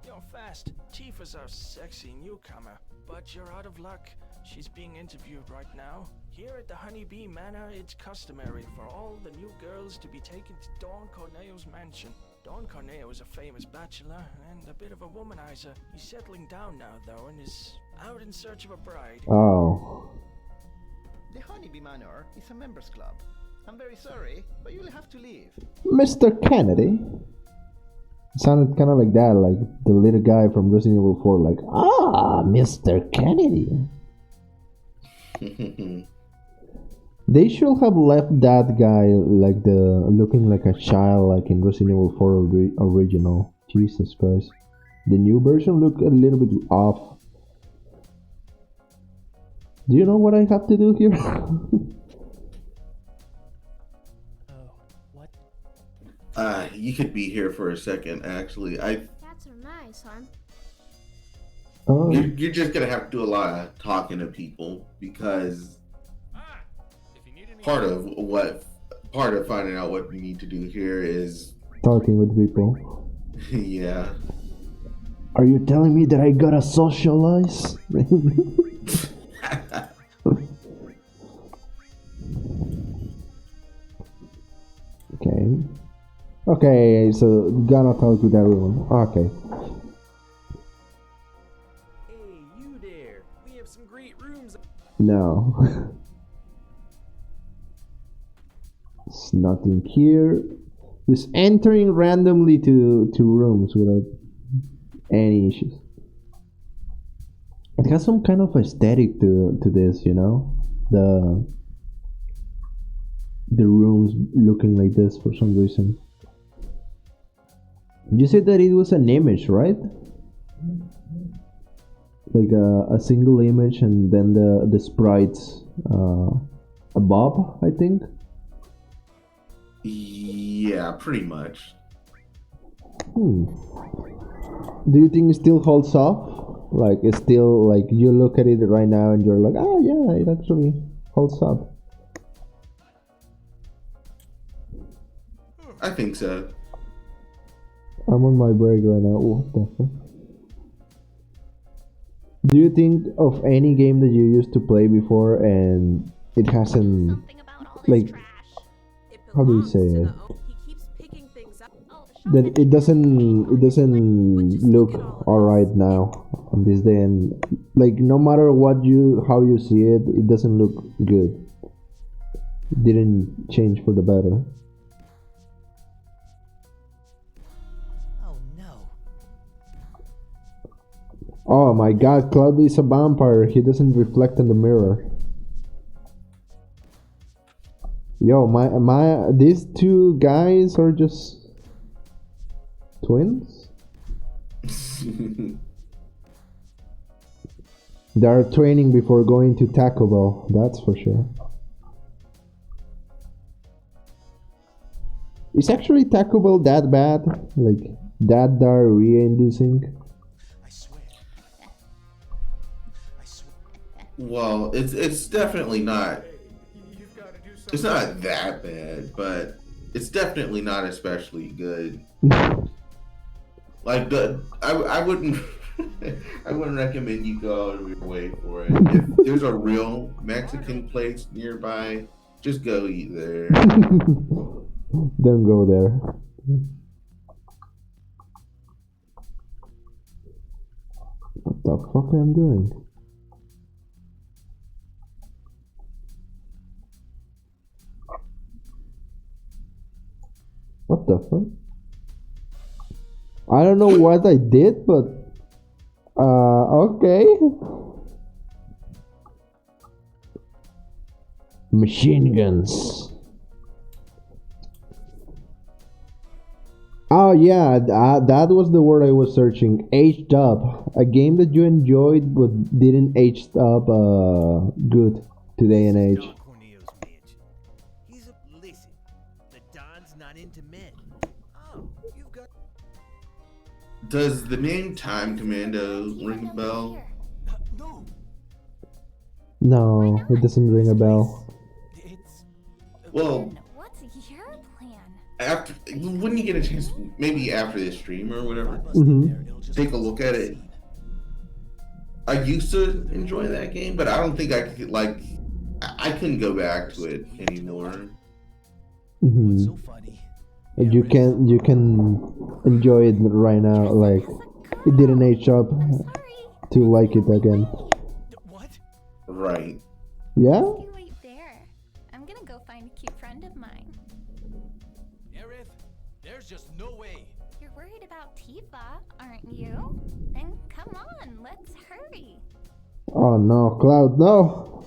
You're fast. Tifa's our sexy newcomer, but you're out of luck. She's being interviewed right now. Here at the Honeybee Manor, it's customary for all the new girls to be taken to Don Corneo's mansion. Don Corneo is a famous bachelor and a bit of a womanizer. He's settling down now, though, and is out in search of a bride. Oh. The Honeybee Manor is a members club. I'm very sorry, but you'll have to leave. Mr. Kennedy? It sounded kind of like that, like the little guy from Resident Evil 4, like, ah, Mr. Kennedy. They should have left that guy like looking like a child, like in Resident Evil 4 original. Jesus Christ. The new version looked a little bit off. Do you know what I have to do here? You could be here for a second, actually. Cats are nice, huh? Oh. You're just gonna have to do a lot of talking to people because part of finding out what we need to do here is Talking with people. yeah. Are you telling me that I gotta socialize? Okay. Okay, so gonna talk with everyone. Okay. Hey, you there. We have some great rooms. No. It's nothing here. Just entering randomly to rooms without any issues. It has some kind of aesthetic to this, you know? The rooms looking like this for some reason. You said that it was an image, right? Like a single image and then the sprites above, I think. Yeah, pretty much. Do you think it still holds up? Like it's still like you look at it right now and you're like, oh yeah, it actually holds up. I think so. I'm on my break right now. What the fuck? Do you think of any game that you used to play before and it hasn't, like, how do you say it? That it doesn't look alright now on this day, and like no matter how you see it, it doesn't look good. It didn't change for the better. Oh my god, Cloud is a vampire. He doesn't reflect in the mirror. Yo, these two guys are just twins? They are training before going to Taco Bell, that's for sure. Is actually Taco Bell that bad? Like, that diarrhea-inducing? Well, it's definitely not. It's not that bad, but it's definitely not especially good. Like I wouldn't I wouldn't recommend you go out of your way for it. If there's a real Mexican place nearby, just go eat there. Don't go there. What the fuck am I doing? What the fuck? I don't know what I did, but okay. Machine guns. Oh yeah, that was the word I was searching. Aged up. A game that you enjoyed but didn't age up good today and age. Does the name Time Commando ring a bell? No, it doesn't ring a bell. Well, what's your plan? after when you get a chance, maybe after this stream or whatever, take a look at it. I used to enjoy that game, but I don't think I could I couldn't go back to it anymore. You can enjoy it right now. Like it didn't age up to like it again. Right. Yeah. You wait there. I'm gonna go find a cute friend of mine. Aerith, there's just no way. You're worried about Tifa, aren't you? Then come on, let's hurry. Oh no, Cloud, no.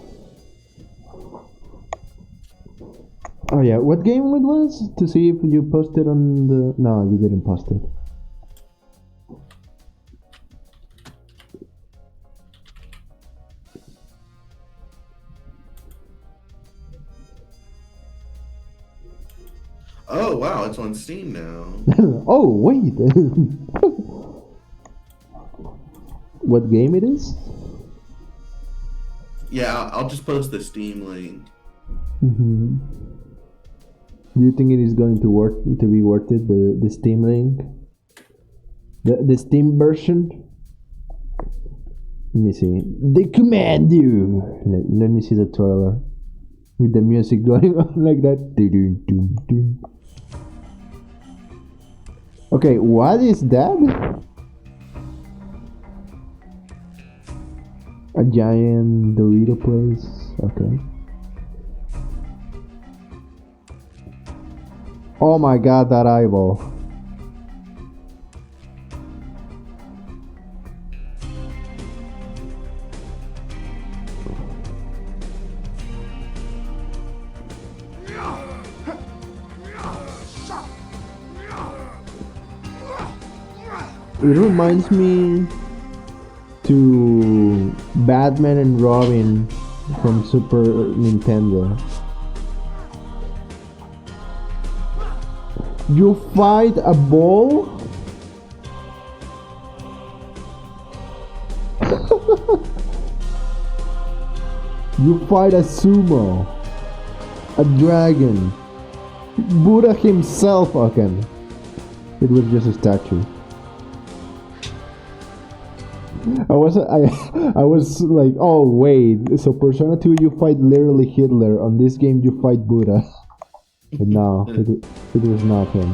Oh yeah, what game it was? To see if you posted on the... No, you didn't post it. Oh wow, it's on Steam now. Oh wait. What game it is? Yeah, I'll just post the Steam link. Mm-hmm. Do you think it is going to be worth it? The Steam link, the Steam version. Let me see. They command you. Let me see the trailer with the music going on like that. Okay, what is that? A giant Dorito place. Okay. Oh my god, that eyeball. It reminds me to Batman and Robin from Super Nintendo. You fight a ball? You fight a sumo, a dragon, Buddha himself again. It was just a statue. I was like, oh wait, so Persona 2 you fight literally Hitler, on this game you fight Buddha. But no, it was not him.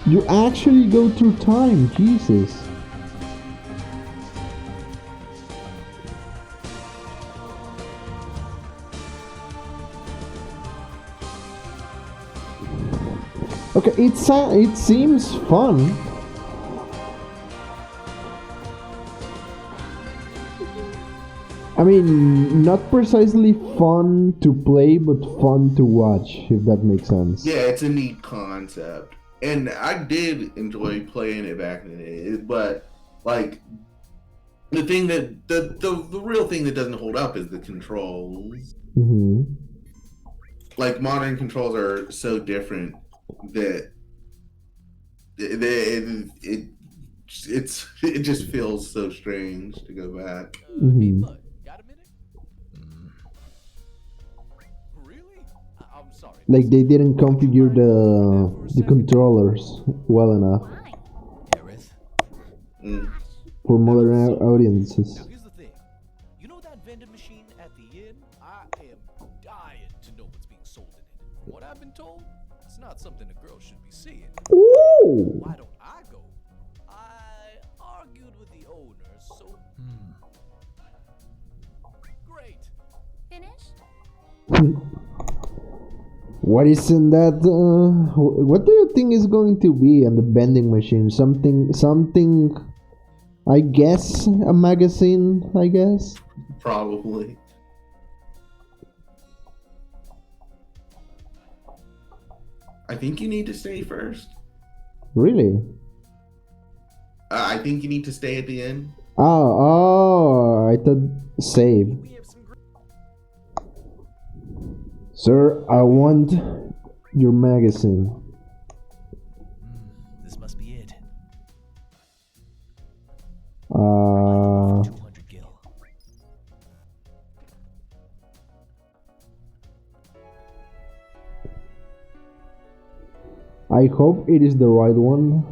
You actually go through time, Jesus. Okay, it seems fun. I mean, not precisely fun to play, but fun to watch, if that makes sense. Yeah, it's a neat concept. And I did enjoy playing it back in the day, but like the thing that the real thing that doesn't hold up is the controls. Mm-hmm. Like modern controls are so different that it just feels so strange to go back. Mm-hmm. Like they didn't configure the controllers well enough for modern audiences. Here's the thing. You know that vending machine at the inn? I am dying to know what's being sold in it. From what I've been told, it's not something a girl should be seeing. Ooh. Why don't I go? I argued with the owners, so... Great. Finished? What is in that? What do you think is going to be on the vending machine? Something. I guess a magazine. I guess. Probably. I think you need to stay first. Really? I think you need to stay at the end. Oh! I thought save. Sir, I want your magazine. This must be it. 200 gil. I hope it is the right one.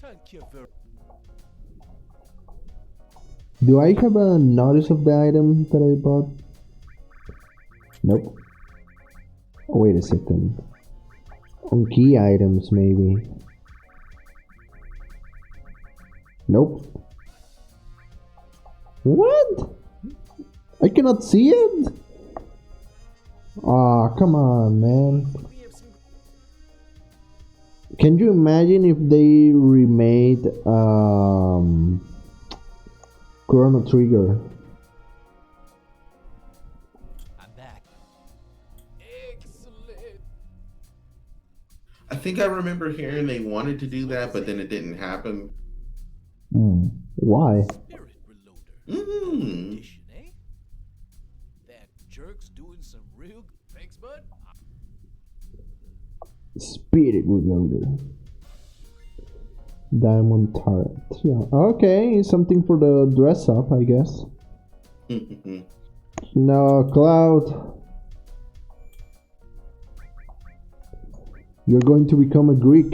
Thank you very Do I have a notice of the item that I bought? Nope. Oh, wait a second. On key items, maybe. Nope. What? I cannot see it? Aw, come on, man. Can you imagine if they remade Chrono Trigger? I'm back. Excellent. think I remember hearing they wanted to do that, but then it didn't happen. Why? Mm. Eh? That jerk's doing some real. Thanks, bud. Spirit Reloader. Diamond turret. Yeah. Okay, something for the dress up, I guess. Now, Cloud. You're going to become a Greek.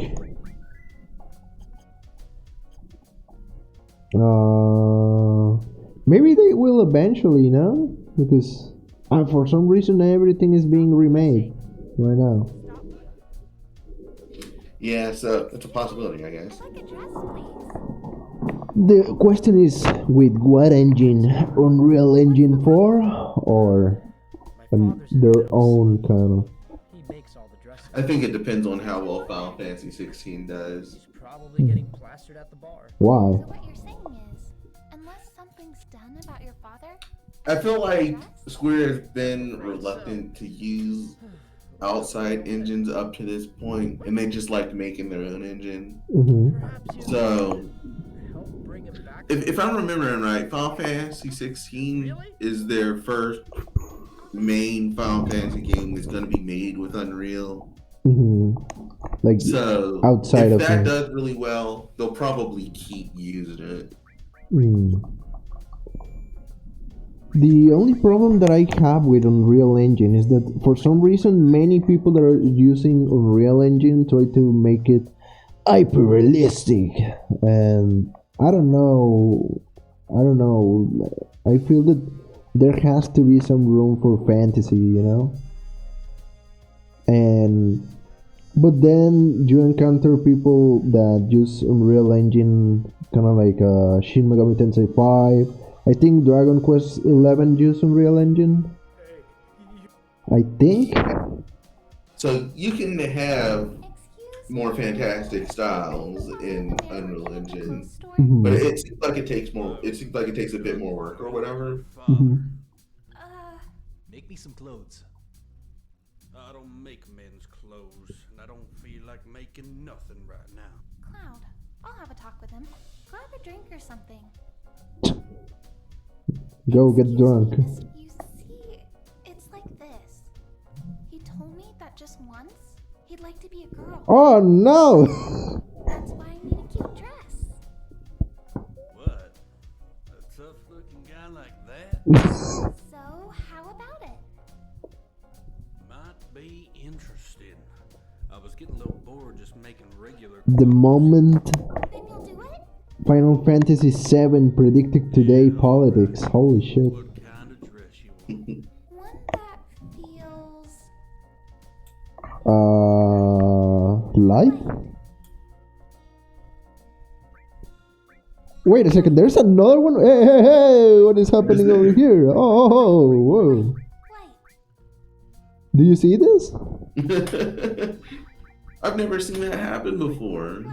Maybe they will eventually, no? Because for some reason everything is being remade right now. Yeah, so it's a possibility, I guess. The question is, with what engine? Unreal Engine 4 or their own kind of? I think it depends on how well Final Fantasy 16 does. Probably getting plastered at the bar. Why? So what you're saying is, unless something's done about your father, I feel like Square has been reluctant to use outside engines up to this point, and they just like making their own engine. So, if I'm remembering right, Final Fantasy 16 is their first main Final Fantasy game that's going to be made with Unreal. Like, so outside if of that it. does really well, they'll probably keep using it. The only problem that I have with Unreal Engine is that for some reason many people that are using Unreal Engine try to make it hyper realistic, and I don't know. I feel that there has to be some room for fantasy, you know? But then you encounter people that use Unreal Engine, kind of like Shin Megami Tensei 5. I think Dragon Quest 11 use Unreal Engine. I think. So you can have more fantastic styles in Unreal Engine, but it seems like it takes more. It seems like it takes a bit more work or whatever. Make me some clothes. I don't make men's clothes, and I don't feel like making nothing right now. Cloud, I'll have a talk with him. Grab a drink or something. Go get drunk. You see, it's like this. He told me that just once, he'd like to be a girl. Oh no! That's why I need a cute dress. What? A tough-looking guy like that? So, how about it? Might be interesting. I was getting a little bored just making regular. The moment Then you'll do it? Final Fantasy 7 predicted today politics. Holy shit. One that feels... Life? Wait a second, there's another one? Hey, what is happening over here? Oh, whoa. Do you see this? I've never seen that happen before.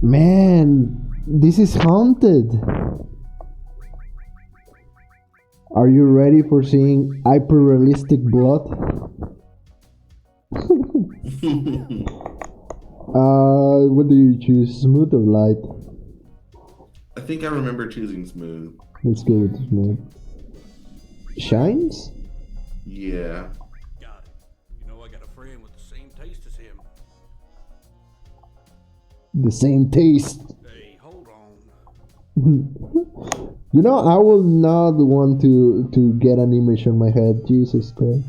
Man, this is haunted. Are you ready for seeing hyper-realistic blood? What do you choose, smooth or light? I think I remember choosing smooth. Let's go with smooth. Shines? Yeah. Got it. You know I got a friend with the same taste as him. The same taste. Hey, hold on. You know, I will not want to get an image in my head. Jesus Christ.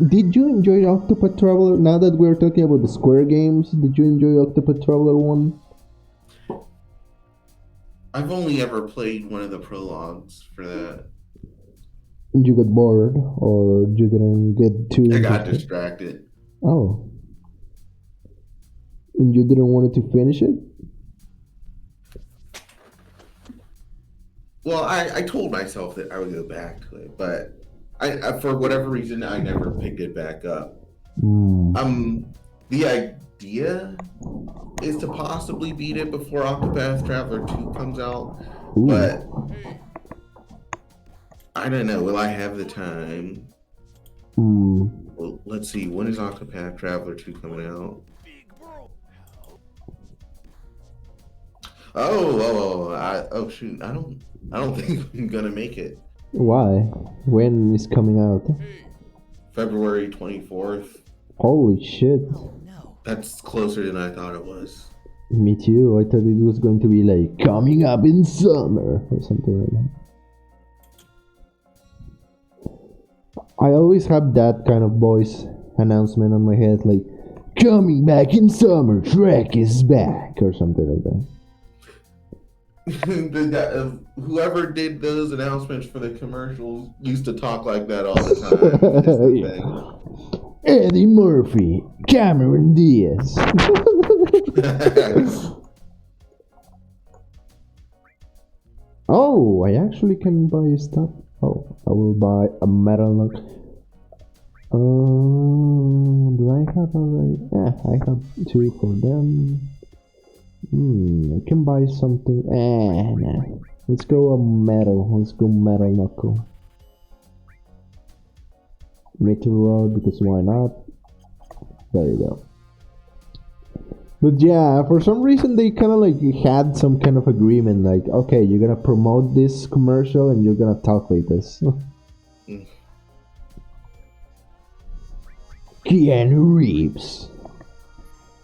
Did you enjoy Octopath Traveler? Now that we're talking about the Square games, did you enjoy Octopath Traveler 1? I've only ever played one of the prologues for that. You got bored, or you didn't get too I got interested? distracted. Oh. And you didn't want to finish it? Well, I told myself that I would go back to it, but I for whatever reason I never picked it back up. The idea is to possibly beat it before Octopath Traveler 2 comes out, Ooh. but I don't know. Will I have the time? Well, let's see. When is Octopath Traveler 2 coming out? Oh shoot! I don't think I'm gonna make it. Why? When is coming out? February 24th. Holy shit! That's closer than I thought it was. Me too. I thought it was going to be like coming up in summer or something like that. I always have that kind of voice announcement on my head, like coming back in summer, Shrek is back or something like that. Whoever did those announcements for the commercials used to talk like that all the time. Eddie Murphy, Cameron Diaz. Oh, I actually can buy stuff. Oh, I will buy a metal lock. Do I have already? I have 2 for them. I can buy something. Nah. Let's go a metal. Let's go metal knuckle. Metal rod, because why not? There you go. But yeah, for some reason they kind of like had some kind of agreement, like, okay, you're gonna promote this commercial and you're gonna talk like this. Keanu Reeves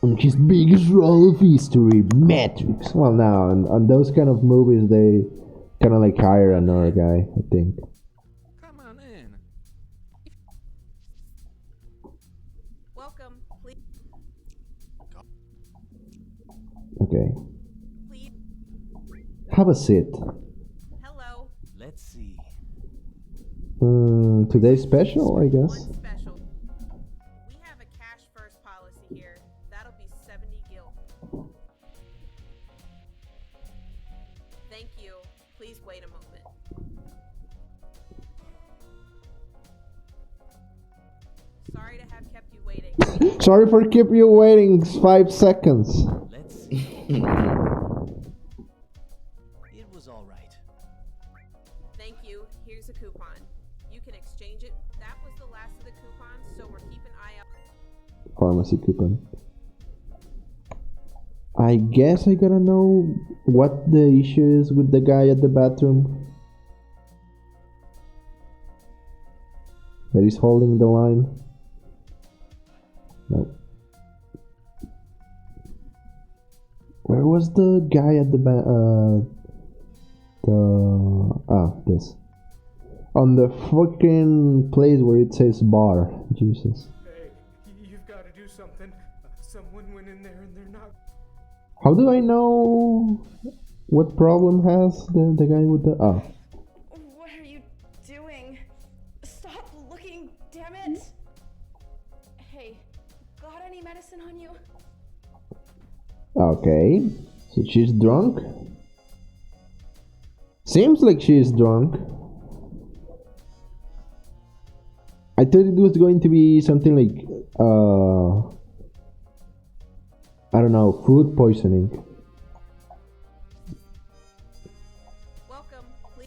on his biggest role of history, Matrix. Well, now on those kind of movies, they kind of like hire another guy, I think. Come on in. Welcome, please. Okay. Have a seat. Hello. Let's see. Today's special, I guess. Special. We have a cash first policy here. That'll be 70 gil. Thank you. Please wait a moment. Sorry to have kept you waiting. Sorry for keeping you waiting 5 seconds. Let's see. It was all right. Thank you. Here's a coupon. You can exchange it. That was the last of the coupons, so we're keeping an eye out. Pharmacy coupon. I guess I gotta know what the issue is with the guy at the bathroom that is holding the line. No. Where was the guy at the this. On the freaking place where it says bar. Jesus. Hey, you've got to do something. Someone went in there and they're not. How do I know what problem has the guy with the... Oh. What are you doing? Stop looking, damn it! Hey, got any medicine on you? Okay. So she's drunk? Seems like she's drunk. I thought it was going to be something like, I don't know, food poisoning.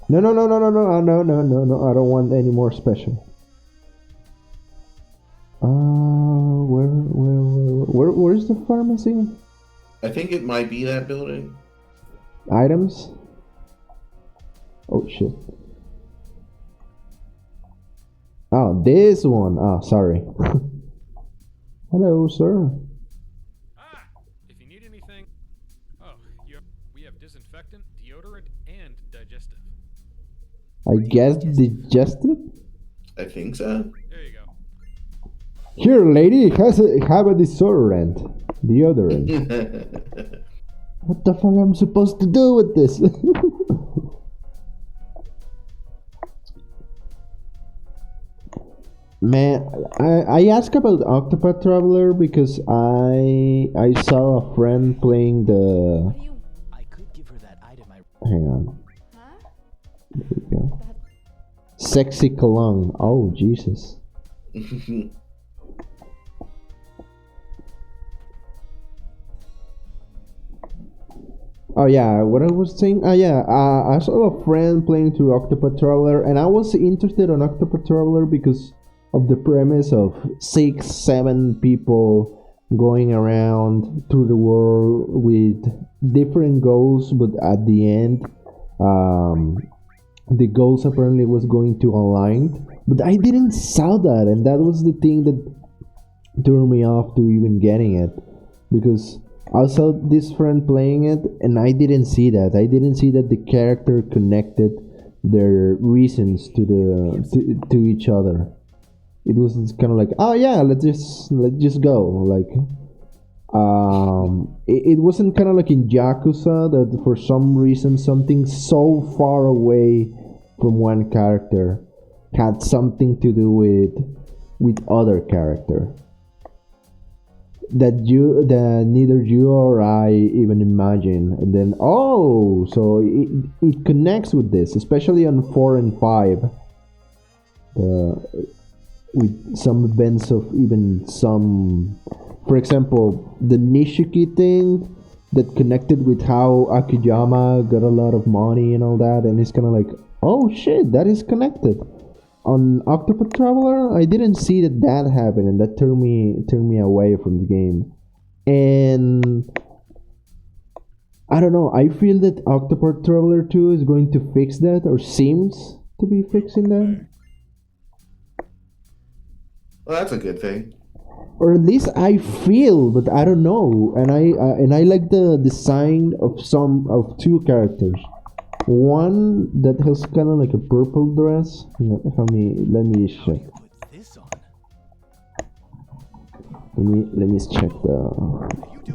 No, I don't want any more special. Where's the pharmacy? I think it might be that building. Items? Oh shit. Oh, this one. Oh, sorry. Hello, sir. If you need anything. Oh, we have disinfectant, deodorant, and digestive. I guess digestive? I think so. There you go. Here, lady, have a deodorant. What the fuck am I supposed to do with this? Man, I asked about Octopath Traveler because I saw a friend playing the... I could give her that item I... Hang on. There we go. Sexy cologne. Oh, Jesus. Oh yeah, what I was saying. Yeah, I saw a friend playing through Octopath Traveler, and I was interested on Octopath Traveler because of the premise of 6, 7 people going around through the world with different goals, but at the end, the goals apparently was going to align. But I didn't saw that, and that was the thing that turned me off to even getting it, because I saw this friend playing it, and I didn't see that. I didn't see that the character connected their reasons to each other. It was kind of like, oh yeah, let's just go. Like, it wasn't kind of like in Yakuza that for some reason something so far away from one character had something to do with other character that neither you or I even imagine, and then so it connects with this, especially on 4 and 5, with some events of even some, for example, the Nishiki thing that connected with how Akiyama got a lot of money and all that, and it's kind of like, oh shit, that is connected. On Octopath Traveler, I didn't see that happened, and that turned me away from the game. And I don't know. I feel that Octopath Traveler 2 is going to fix that, or seems to be fixing that. Well, that's a good thing. Or at least I feel, but I don't know. And I like the design of 2 characters. One that has kind of like a purple dress. Let me check. Let me check the. Yeah,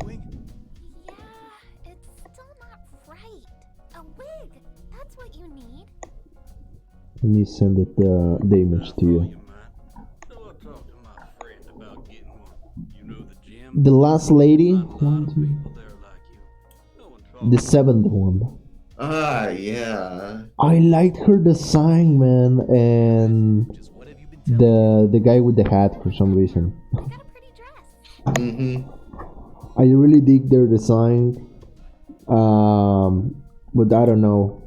it's still not right. A wig. That's what you need. Let me send it the image to you. The last lady, the 7th one. Yeah. I liked her design, man, and the guy with the hat for some reason. I really dig their design, but I don't know.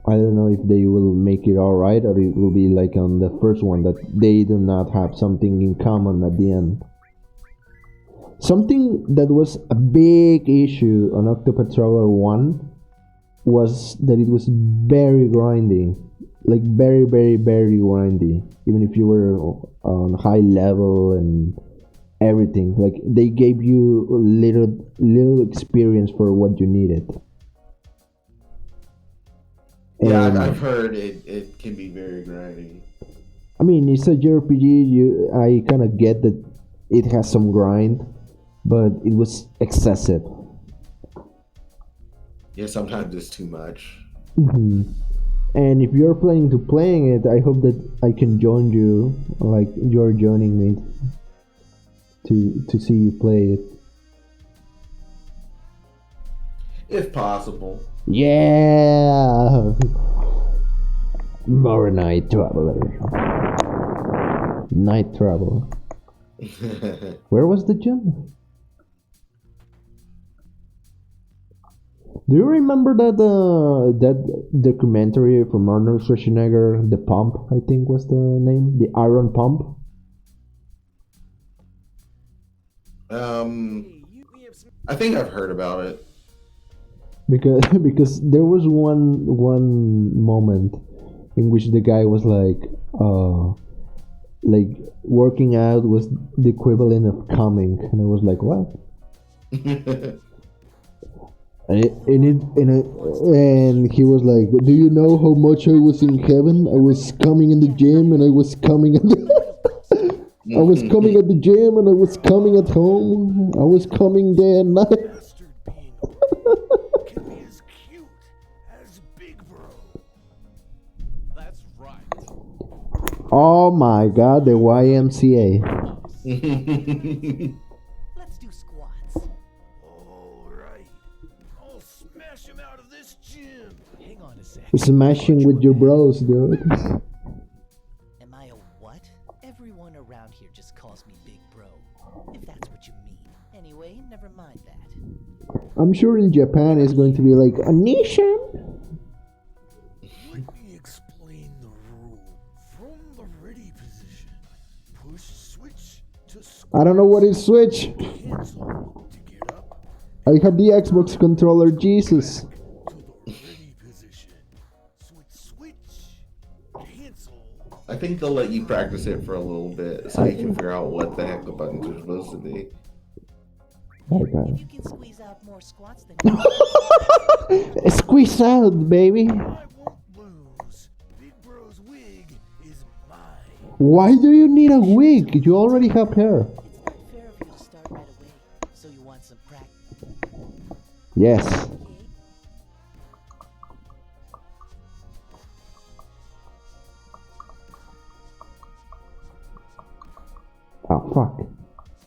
I don't know if they will make it alright, or it will be like on the first one that they do not have something in common at the end. Something that was a big issue on Octopath Traveler 1 was that it was very grindy. Like very, very, very grindy. Even if you were on high level and everything. Like they gave you little experience for what you needed. Yeah, And, I've heard it can be very grindy. I mean, it's a JRPG. I kind of get that it has some grind, but it was excessive. Yeah, sometimes it's too much. And if you're planning to playing it, I hope that I can join you, like you're joining me, to see you play it. If possible. Yeah! More Night Traveler. Night Travel. Where was the gym? Do you remember that documentary from Arnold Schwarzenegger, The Pump, I think was the name? The Iron Pump? I think I've heard about it. Because there was one moment in which the guy was like working out was the equivalent of coming, and I was like, what? And he was like, do you know how much I was in heaven? I was coming in the gym, and I was coming at the I was coming at the gym, and I was coming at home. I was coming day and night. Oh my god, the YMCA. Let's do squats. Alright. I'll smash him out of this gym. Hang on a sec. Smashing with your bros, dude. Am I a what? Everyone around here just calls me Big Bro. If that's what you mean. anyway, never mind that. I'm sure in Japan it's going to be like a nation. Let me explain the rule. From the ready position, push switch to I don't know what is switch. cancel to get up. I have the Xbox controller, Jesus. To the ready position. Switch. Cancel. I think they'll let you practice it for a little bit so you can figure out what the heck the buttons are supposed to be. Okay. If you can squeeze out more squats than Squeeze out, baby. I won't lose. Big Bro's wig is mine. Why do you need a wig? You already have hair. It's not fair of you to start right away. So you want some practice? Yes. Oh, fuck.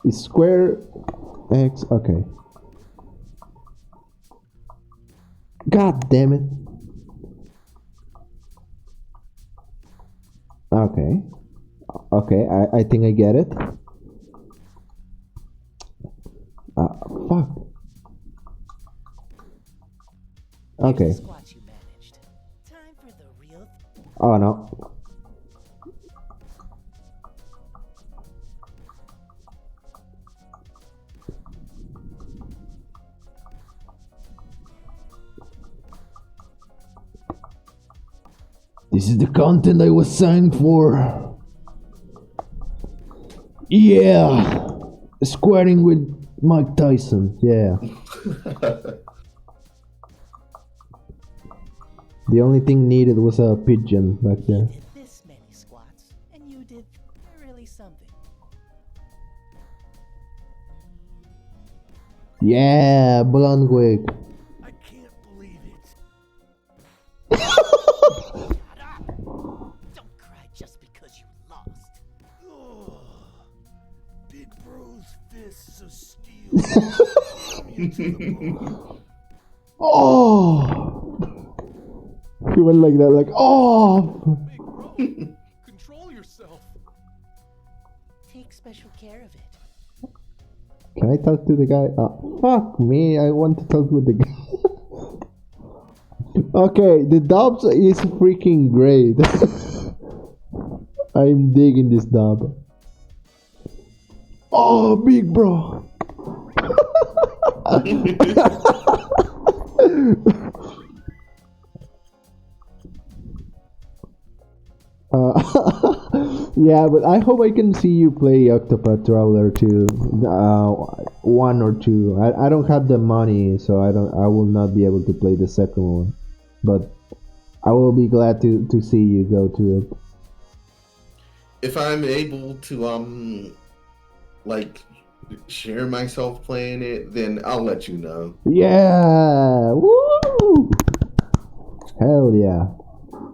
Is square X? Okay. God damn it. Okay. Okay, I think I get it. Fuck. Okay. Squats you managed. Time for the real. Oh no. This is the content I was signed for. Yeah. Squatting with Mike Tyson. Yeah. The only thing needed was a pigeon back there. Did this many squats, and you did really something. Yeah, blonde wig. I can't believe it. Don't cry just because you lost. Big Bro's fists of steel. Oh! He went like that, like, oh! Control yourself. Take special care of it. Can I talk to the guy? Fuck me, I want to talk with the guy. Okay, the dubs is freaking great. I'm digging this dub. Oh, big bro! Yeah, but I hope I can see you play Octopath Traveler 2, 1 or 2. I don't have the money, so I will not be able to play the second one. But I will be glad to see you go to it. If I'm able to like share myself playing it, then I'll let you know. Yeah! Woo! Hell yeah.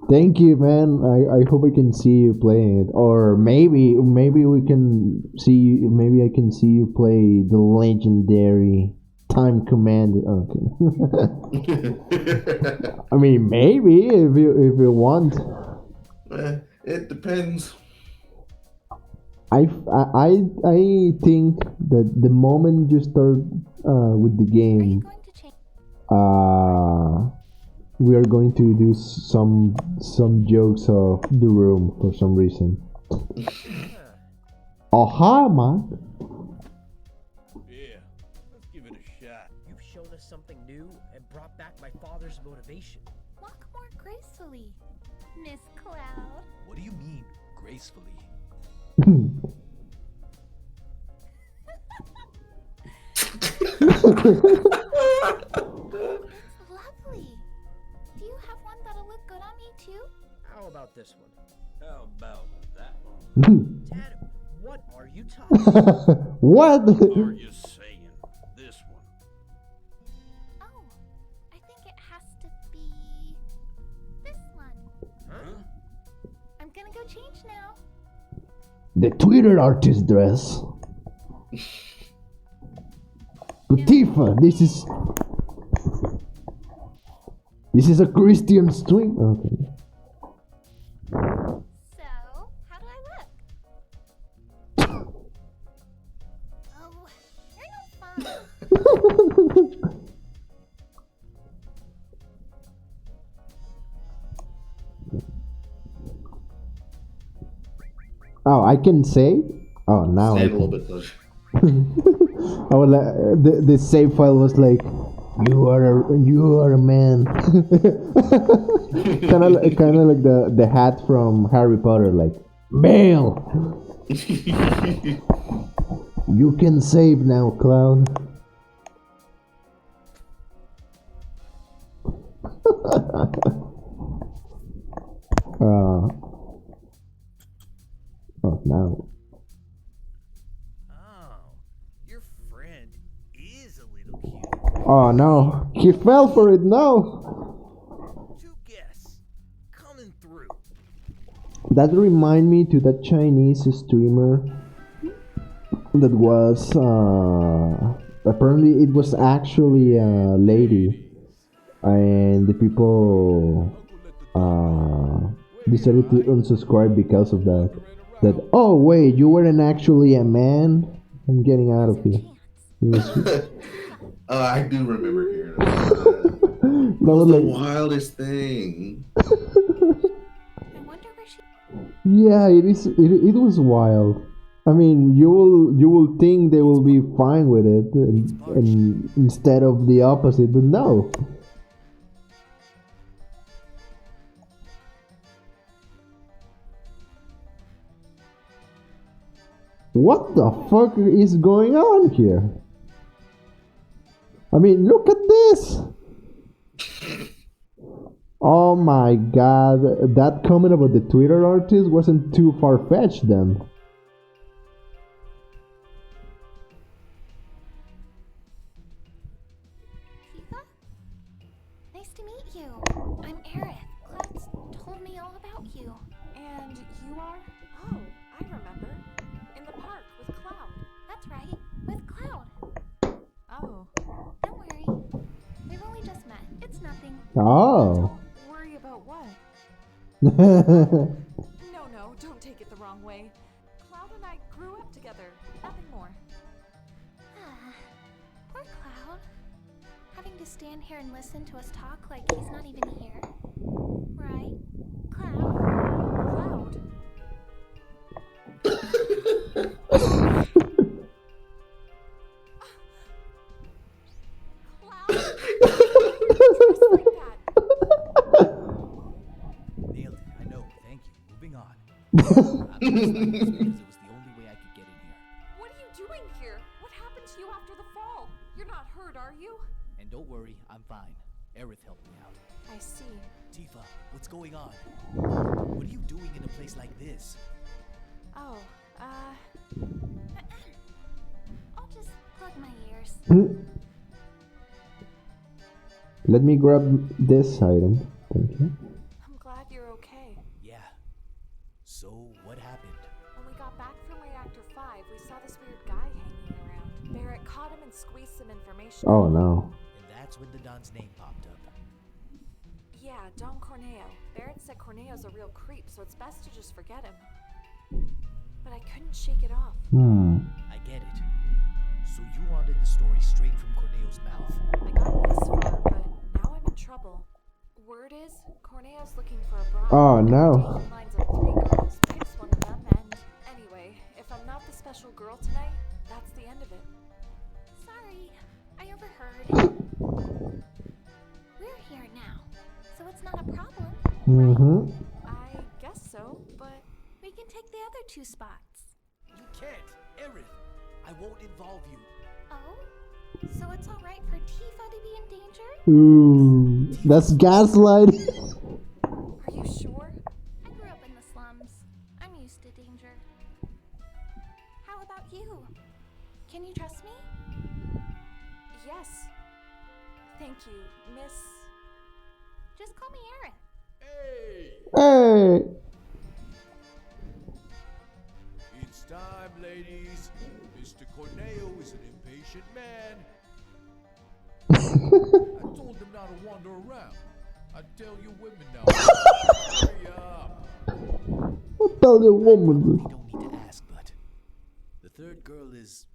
Thank you, man. I hope I can see you playing it, or maybe we can see you. Maybe I can see you play the legendary Time Command. Okay. I mean, maybe if you want. It depends. I think that the moment you start with the game, we are going to do some jokes of the room for some reason. Oh, hi, man. Yeah, let's give it a shot. You've shown us something new and brought back my father's motivation. Walk more gracefully, Miss Cloud. What do you mean, gracefully? Lovely. Do you have one that'll look good on me too? How about this one? How about that one? Dad, what are you talking about? What? What are you saying? This one. Oh, I think it has to be this one. Huh? I'm gonna go change now. The Twitter artist dress. But Tifa, this is a Christian stream. Okay. So, how do I look? Oh, you're no fun. Oh, I can say. Oh, now I Stand a little can. bit closer. I was like, the save file was like, you are a man. kind of like the hat from Harry Potter, like Bale. You can save now, Cloud. Oh, now. Your friend is a little cute. Oh no, he fell for it now. Coming through. That remind me to that Chinese streamer that was apparently it was actually a lady, and the people decided to unsubscribe because of that. That, oh wait, you weren't actually a man. I'm getting out of here. I do remember hearing about that. That That was was the like, wildest thing. yeah, it is. It was wild. I mean, you will think they will be fine with it, and instead of the opposite, but no. What the fuck is going on here? I mean, look at this! Oh my god, that comment about the Twitter artist wasn't too far-fetched then. Tifa? Nice to meet you. I'm Aerith. Cloud's told me all about you. And you are? Oh, I remember. In the park with Cloud. That's right, with Cloud. Oh. Don't worry. We've only just met. It's nothing. Oh. Worry about what? No, don't take it the wrong way. Cloud and I grew up together. Nothing more. Poor Cloud. Having to stand here and listen to us talk like he's not even here. Right? Cloud? Cloud? Nailed it. I know. Thank you. Moving on. Because it was the only way I could get in here. What are you doing here? What happened to you after the fall? You're not hurt, are you? And don't worry, I'm fine. Aerith helped me out. I see. Tifa, what's going on? What are you doing in a place like this? Oh, I'll just plug my ears. Let me grab this item. Thank you. I'm glad you're okay. Yeah. So, what happened? When we got back from Reactor 5, we saw this weird guy hanging around. Barrett caught him and squeezed some information. Oh no. And that's when the Don's name popped up. Yeah, Don Corneo. Barrett said Corneo's a real creep, so it's best to just forget him. But I couldn't shake it off. I get it. So you wanted the story straight from Corneo's mouth. I got this far, but now I'm in trouble. Word is, Corneo's looking for a bride. Oh no. He lines up 3 girls, picks one of them, and anyway, if I'm not the special girl tonight, that's the end of it. Sorry, I overheard. We're here now, so it's not a problem. I guess so, but we can take the other 2 spots. You can't, Aerith. I won't involve you. Oh? So it's alright for Tifa to be in danger? Ooh, that's gaslighting. are you sure? I grew up in the slums. I'm used to danger. How about you? Can you trust me? Yes. Thank you, Miss... Just call me Aerith. Hey. It's time, ladies. Mr. Corneo is an impatient man. I told him not to wander around. I tell you women now. Hurry up. What tell you woman? You don't need to ask, but the third girl is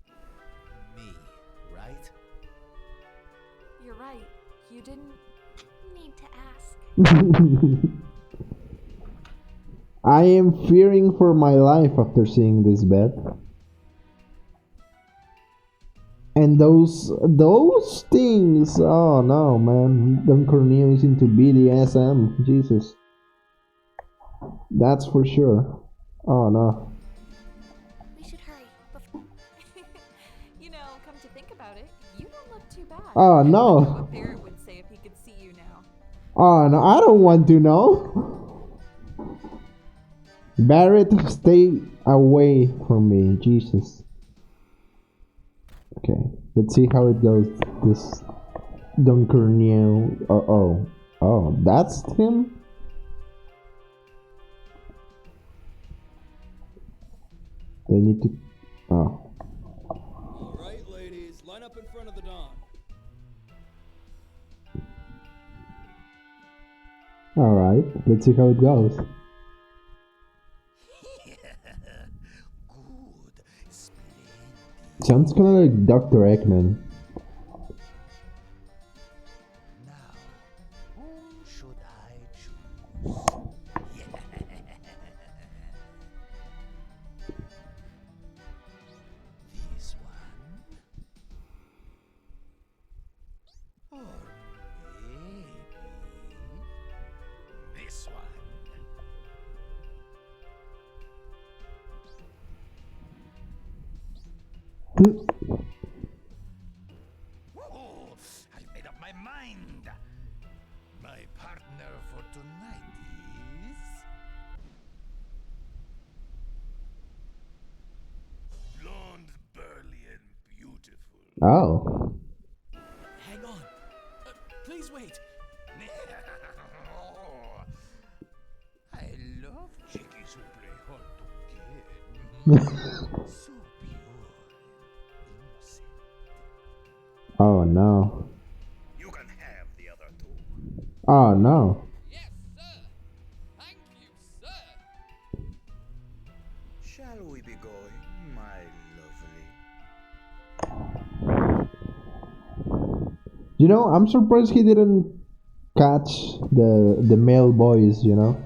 me, right? right. You didn't need to ask. I am fearing for my life after seeing this bed. And those things. Oh no, man. Don Corneo is into BDSM. Jesus. That's for sure. Oh no. We should hurry. You know, come to think about it, you don't look too bad. Oh I wonder no. what Barrett would say if he could see you now. Oh no, I don't want to know. Barrett, stay away from me. Jesus. Okay, let's see how it goes. This Don Corneo. Oh, that's him? They need to. Oh. Alright, ladies, line up in front of the Dawn. Alright, let's see how it goes. Sounds kinda like Dr. Eggman. Whom should I choose? This one? Or maybe this one? Oh, I've made up my mind. My partner for tonight is blonde, burly, and beautiful. Oh. Hang on. Please wait. I love chickies who play hard to get. So pure, innocent. Oh no. You can have the other two. Oh no. Shall we be going, my lovely? You know, I'm surprised he didn't catch the male boys, you know?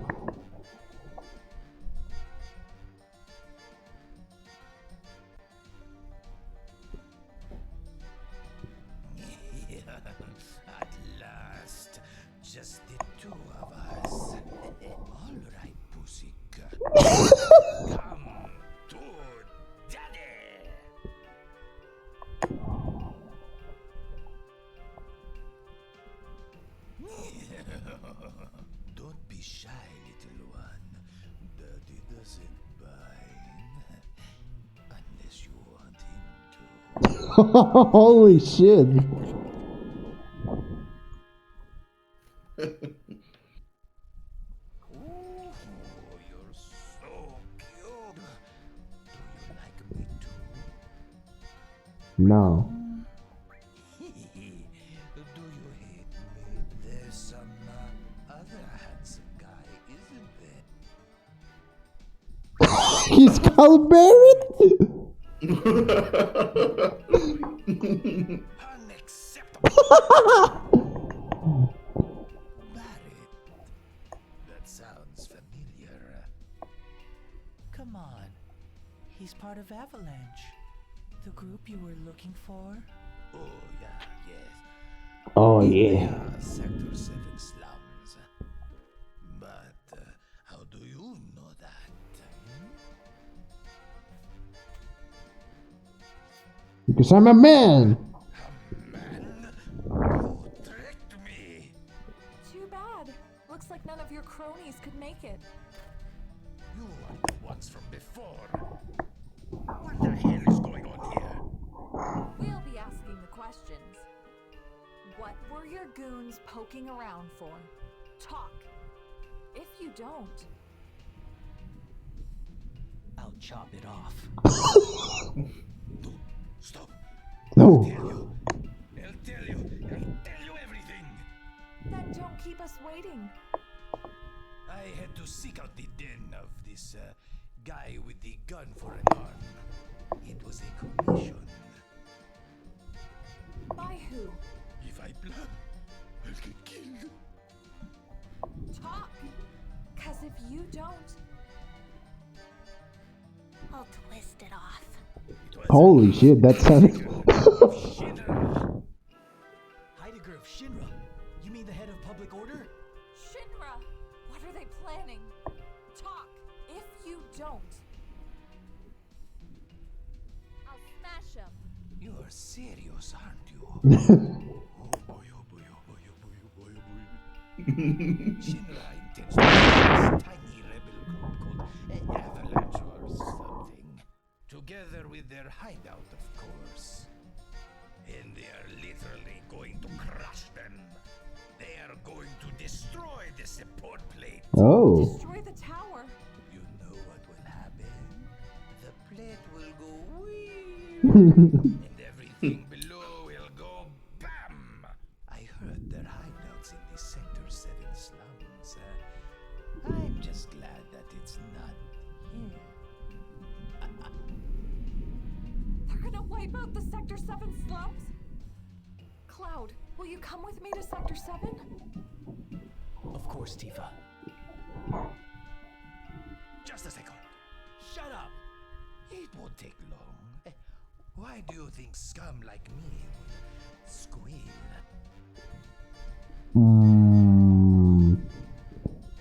At last, just the two of us. All right, pussycat. Come to daddy. Don't be shy, little one. Daddy doesn't mind. Unless you want him to. Holy shit. Oh, you're so cute. Do you like me too? No. Do you hate me? There's some other handsome guy, isn't there? He's called Barrett? Barrett. That sounds familiar. Come on. He's part of Avalanche. The group you were looking for? Oh, yeah, yes. Oh, In yeah. the Sector 7 slums. But how do you know that? Because I'm a man. Too bad. Looks like none of your cronies could make it. You are the ones from before. What the hell is going on here? We'll be asking the questions. What were your goons poking around for? Talk. If you don't, I'll chop it off. Stop. No. I'll tell you everything. then don't keep us waiting. I had to seek out the den of this guy with the gun for an arm. It was a commission. By who? If I I'll get killed. Talk! Cause if you don't, I'll twist it off. Holy shit, that sounded. Heidegger of Shinra. You mean the head of public order? Shinra! What are they planning? Talk! If you don't, I'll smash him. You're serious, aren't you? Oh boy, oh boy, oh boy, oh boy, oh boy, oh boy. Shinra intends to form this tiny rebel group called Avalanche or something. Together with their hideout, of course. And they are literally going to crush them. They are going to destroy the support plate. Oh. Destroy the tower. You know what will happen? The plate will go weird. And everything below will go BAM! I heard their hideouts in the Sector 7 slums. I'm just glad that it's not here. They're gonna wipe out the Sector 7 slums? Cloud, will you come with me to Sector 7? Of course, Tifa. Just a second. Shut up! It won't take long. Why do you think scum like me would squeal?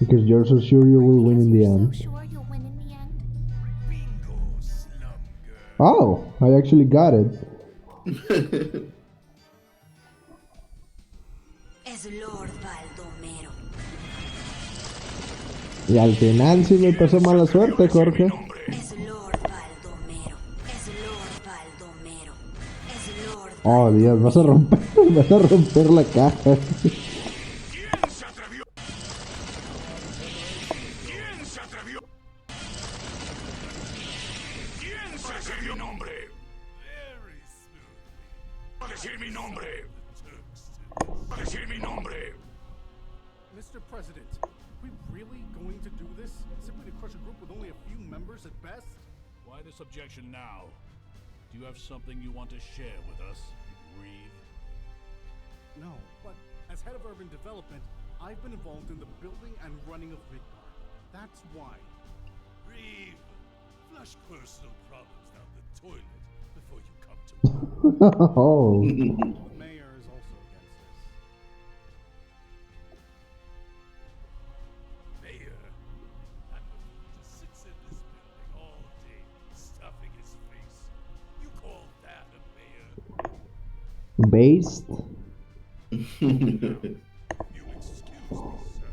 Because you're so sure you will win in the end. Sure you'll win in the end? Bingo, slum girl. Oh, I actually got it. Es Lord Baldomero. Y al final sí me pasó mala suerte, Jorge. Es Lord Baldomero. Es Lord Baldomero. Es Lord. Oh, Dios, vas a romper la caja. ¿Quién se atrevió? ¿Quién se atrevió? ¿Quién se atrevió? Mi nombre. Va a decir mi nombre. Va a decir mi nombre. Mr. President, we really going to do this? Simply to crush a group with only a few members at best? Why this objection now? Do you have something you want to share with us, Reeve? No, but as head of urban development, I've been involved in the building and running of Midgard. That's why. Reeve, flush personal problems down the toilet before you come to Oh. The mayor is also against this. Mayor, I'm the fool who sits in this building all day, stuffing his face. You call that a mayor? Based? You excuse me, sir.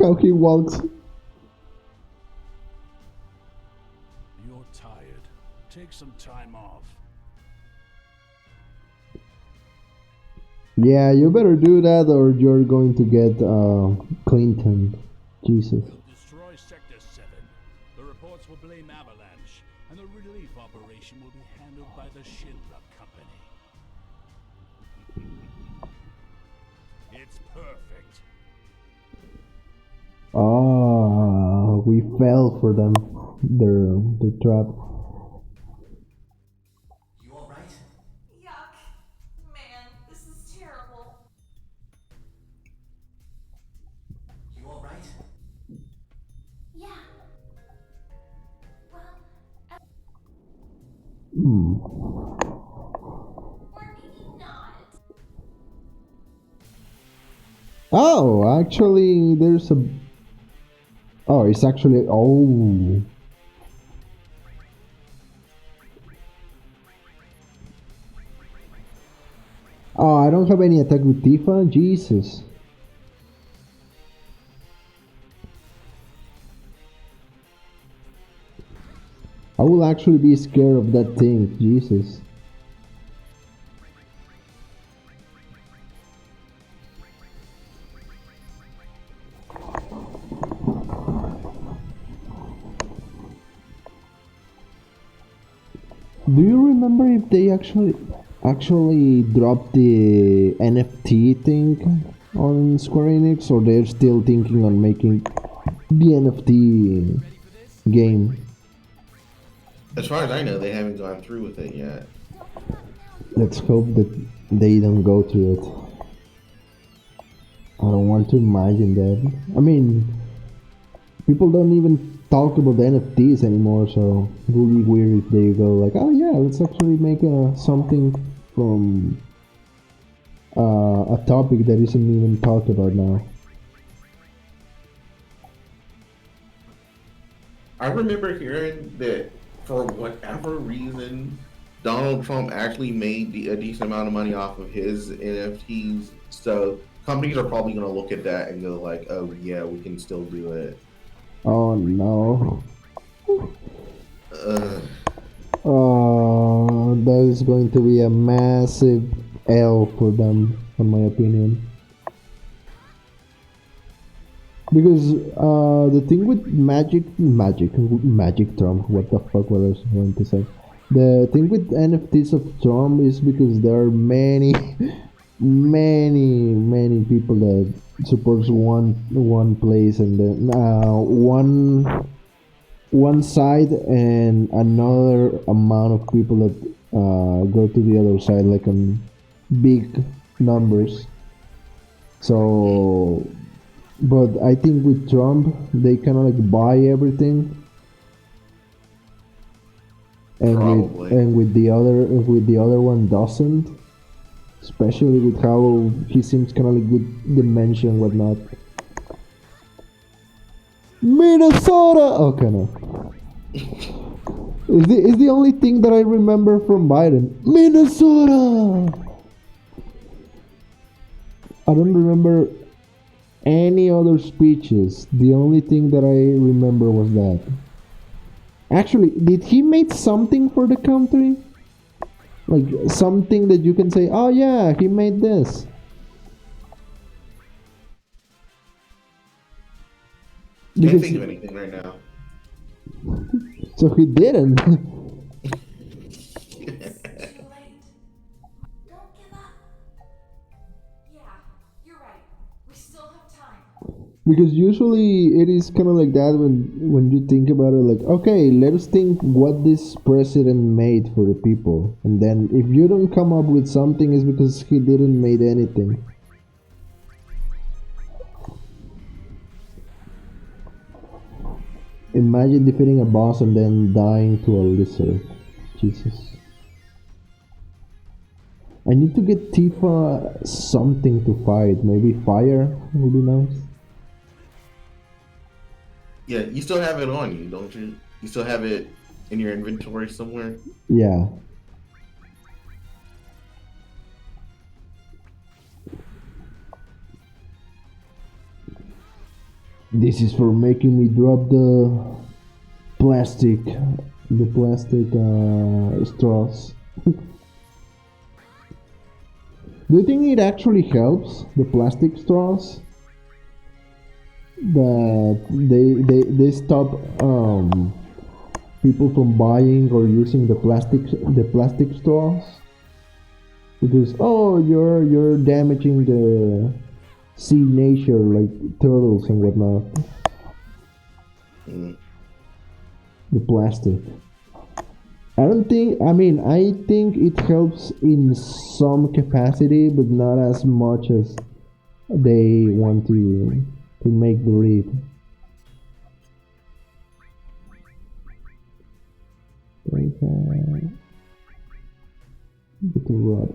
How he walks. You're tired. Take some time off. Yeah, you better do that or you're going to get Clinton. Jesus. Destroy Sector 7. The reports will blame Avalanche, and the relief operation will be handled by the Shinra Company. It's perfect. Oh, we fell for them. Their trap. You alright? Yuck. Man, this is terrible. You alright? Yeah. Well, or maybe not. Oh, actually, there's a. Oh, it's actually. Oh. Oh, I don't have any attack with Tifa? Jesus. I will actually be scared of that thing, Jesus. Do you remember if they actually dropped the NFT thing on Square Enix, or they're still thinking on making the NFT game? As far as I know, they haven't gone through with it yet. Let's hope that they don't go through it. I don't want to imagine that. I mean, people don't even talk about NFTs anymore, so it will be weird if they go like, oh yeah, let's actually make something from a topic that isn't even talked about now. I remember hearing that for whatever reason, Donald Trump actually made a decent amount of money off of his NFTs. So companies are probably going to look at that and go like, "Oh yeah, we can still do it." Oh no. Ugh. Oh, that is going to be a massive L for them, in my opinion. Because the thing with magic Trump, what the fuck was I going to say? The thing with NFTs of Trump is because there are many, many people that supports one place and then one side and another amount of people that go to the other side, like in big numbers. So. But I think with Trump, they kind of like buy everything, and with the other one doesn't. Especially with how he seems kind of like with dementia and whatnot. Minnesota. Okay, no. Is the only thing that I remember from Biden. Minnesota. I don't remember any other speeches. The only thing that I remember was that. Actually, did he make something for the country? Like something that you can say, oh yeah, he made this. Can't think of anything right now. So he didn't. Because usually it is kind of like that when you think about it, like, okay, let us think what this president made for the people. And then if you don't come up with something, it's because he didn't made anything. Imagine defeating a boss and then dying to a lizard. Jesus. I need to get Tifa something to fight. Maybe fire would be nice. Yeah, you still have it on you, don't you? You still have it in your inventory somewhere? Yeah. This is for making me drop the plastic straws. Do you think it actually helps, the plastic straws? That they stop people from buying or using the plastic straws? Because you're damaging the sea nature, like turtles and whatnot. The plastic. I think it helps in some capacity, but not as much as they want to make believe.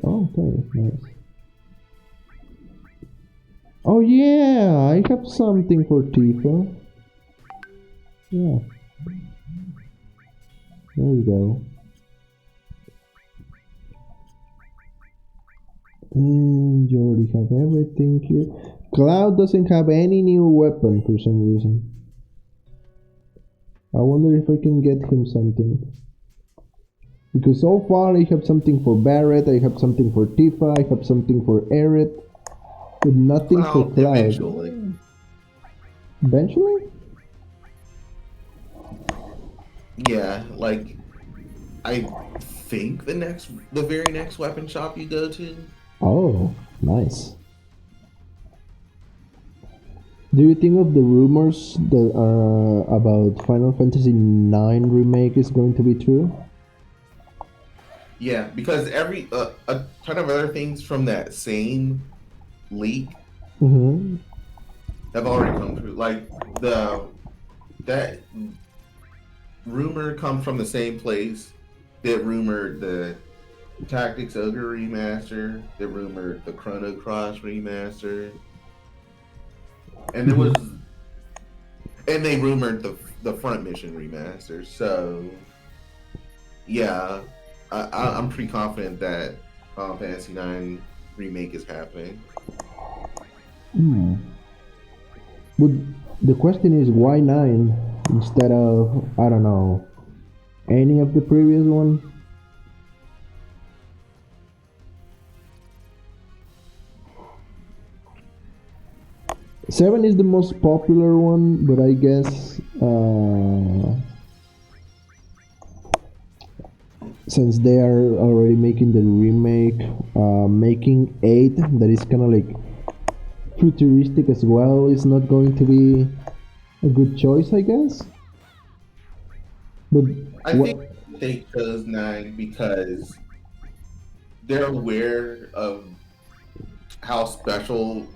Oh, okay, nice. Oh yeah, I have something for Tifa. Yeah. There we go. You already have everything here. Cloud doesn't have any new weapon for some reason. I wonder if I can get him something. Because so far I have something for Barret, I have something for Tifa, I have something for Eret, but nothing for Cloud. Eventually? Yeah, like I think the very next weapon shop you go to. Oh, nice. Do you think of the rumors that are about Final Fantasy IX remake is going to be true? Yeah, because a ton of other things from that same leak Mm-hmm. have already come true. Like that rumor comes from the same place that rumored the Tactics Ogre remaster, that rumored the Chrono Cross remaster, and there was, and they rumored the Front Mission remaster. So yeah, I'm pretty confident that Final Fantasy IX remake is happening. Hmm. But the question is, why 9 instead of, I don't know, any of the previous one? Seven is the most popular one, but I guess since they are already making the remake, making 8 that is kind of like futuristic as well is not going to be a good choice, I guess. But I think they chose 9 because they're aware of how special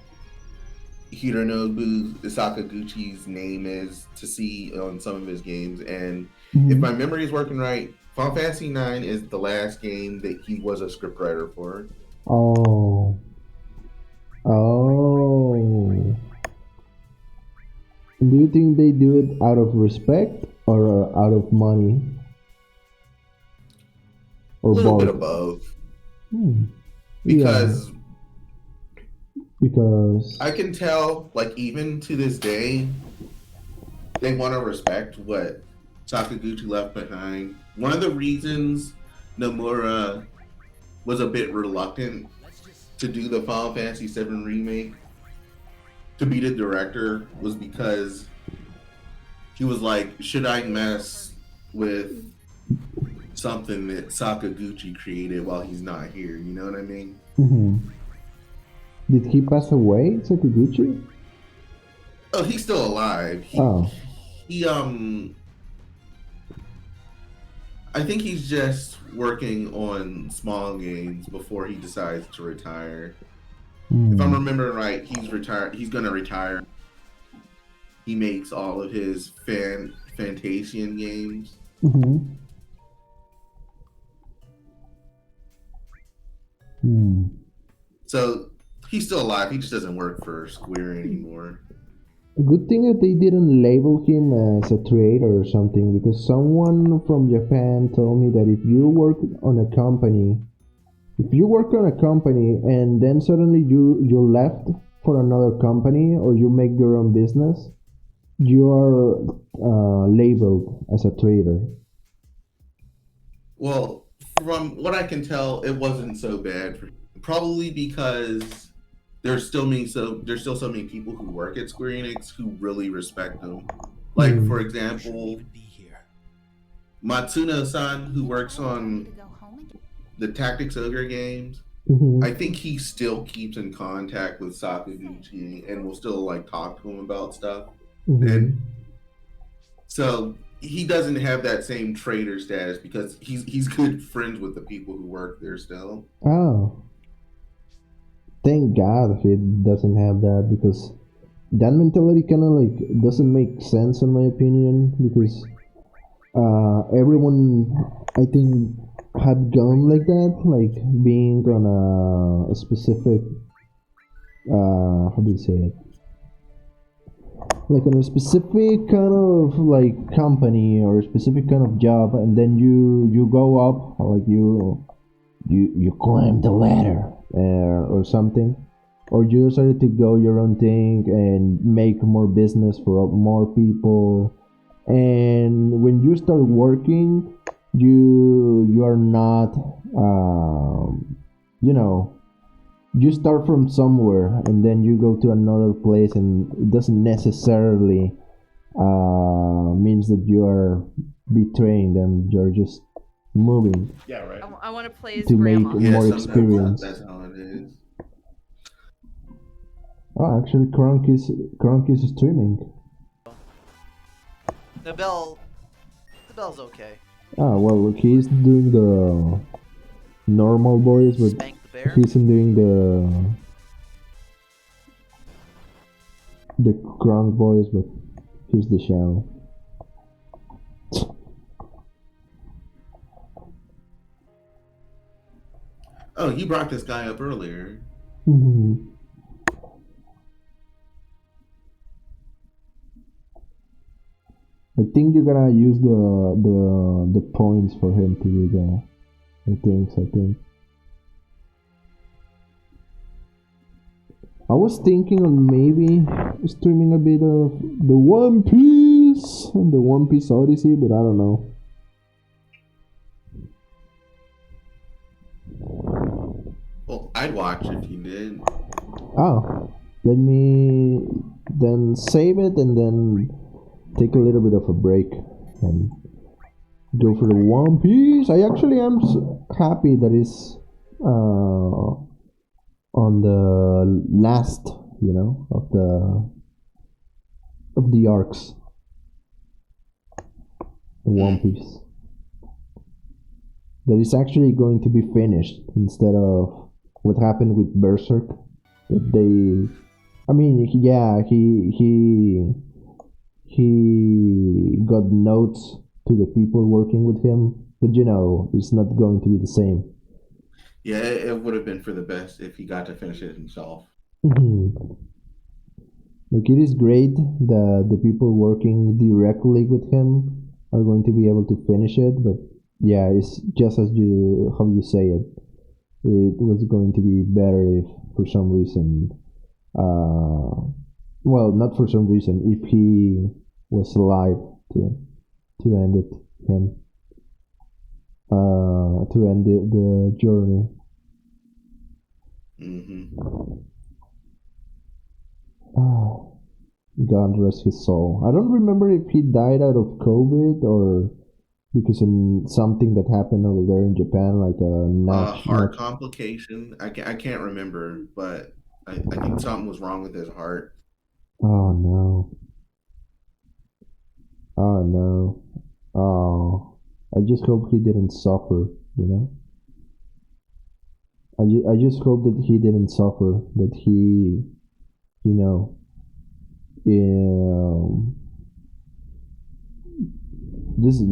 Hironobu Sakaguchi's name is to see on some of his games. And if my memory is working right, Final Fantasy IX is the last game that he was a scriptwriter for. Oh. Oh. Do you think they do it out of respect or out of money? Or a little both? bit of both. Because I can tell, like, even to this day, they want to respect what Sakaguchi left behind. One of the reasons Nomura was a bit reluctant to do the Final Fantasy VII remake, to be the director, was because he was like, should I mess with something that Sakaguchi created while he's not here? You know what I mean? Did he pass away, Sakaguchi? Oh, he's still alive. He I think he's just working on small games before he decides to retire. If I'm remembering right, he's retired. He's gonna retire. He makes all of his Fantasian games. So he's still alive. He just doesn't work for Square anymore. Good thing that they didn't label him as a traitor or something, because someone from Japan told me that if you work on a company and then suddenly you left for another company or you make your own business, you are labeled as a traitor. Well, from what I can tell, it wasn't so bad. Probably because there's still so many people who work at Square Enix who really respect them. Like, for example, Matsuno-san, who works on the Tactics Ogre games, I think he still keeps in contact with Sakaguchi and will still like talk to him about stuff. And so he doesn't have that same traitor status because he's good friends with the people who work there still. Oh. Thank God he doesn't have that, because that mentality kind of like doesn't make sense in my opinion, because everyone I think had gone like that, like being on a specific how do you say it, like on a specific kind of like company or a specific kind of job, and then you go up, like you climb the ladder or something, or you decided to go your own thing and make more business for more people, and when you start working, you are not you start from somewhere and then you go to another place, and it doesn't necessarily means that you are betraying them. You're just moving. Yeah, right. I want to play as to grandma. make more experience. That's how it is. Oh, actually, Kronk is streaming. The bell's okay. Ah, well, he's doing the normal voice, but Spank the bear? he's doing the Kronk voice, but here's the show. Oh, you brought this guy up earlier. Mm-hmm. I think you're gonna use the points for him to do the things. I think. I was thinking of maybe streaming a bit of the One Piece and the One Piece Odyssey, but I don't know. Well, I'd watch if you did. Oh, let me then save it and then take a little bit of a break and go for the One Piece. I actually am happy that it's on the last, of the arcs. One Piece. That is actually going to be finished instead of what happened with Berserk. I mean, he got notes to the people working with him, but it's not going to be the same. Yeah, it would have been for the best if he got to finish it himself. Like, it is great that the people working directly with him are going to be able to finish it, but yeah, it's just as how you say it. It was going to be better if, for some reason, well, not for some reason, if he was alive to end it, to end the journey. God rest his soul. I don't remember if he died out of COVID or because in something that happened over there in Japan, like a heart complication. I can't remember, but I think something was wrong with his heart. Oh no. Oh no. Oh, I just hope he didn't suffer. I just hope that he didn't suffer. That he,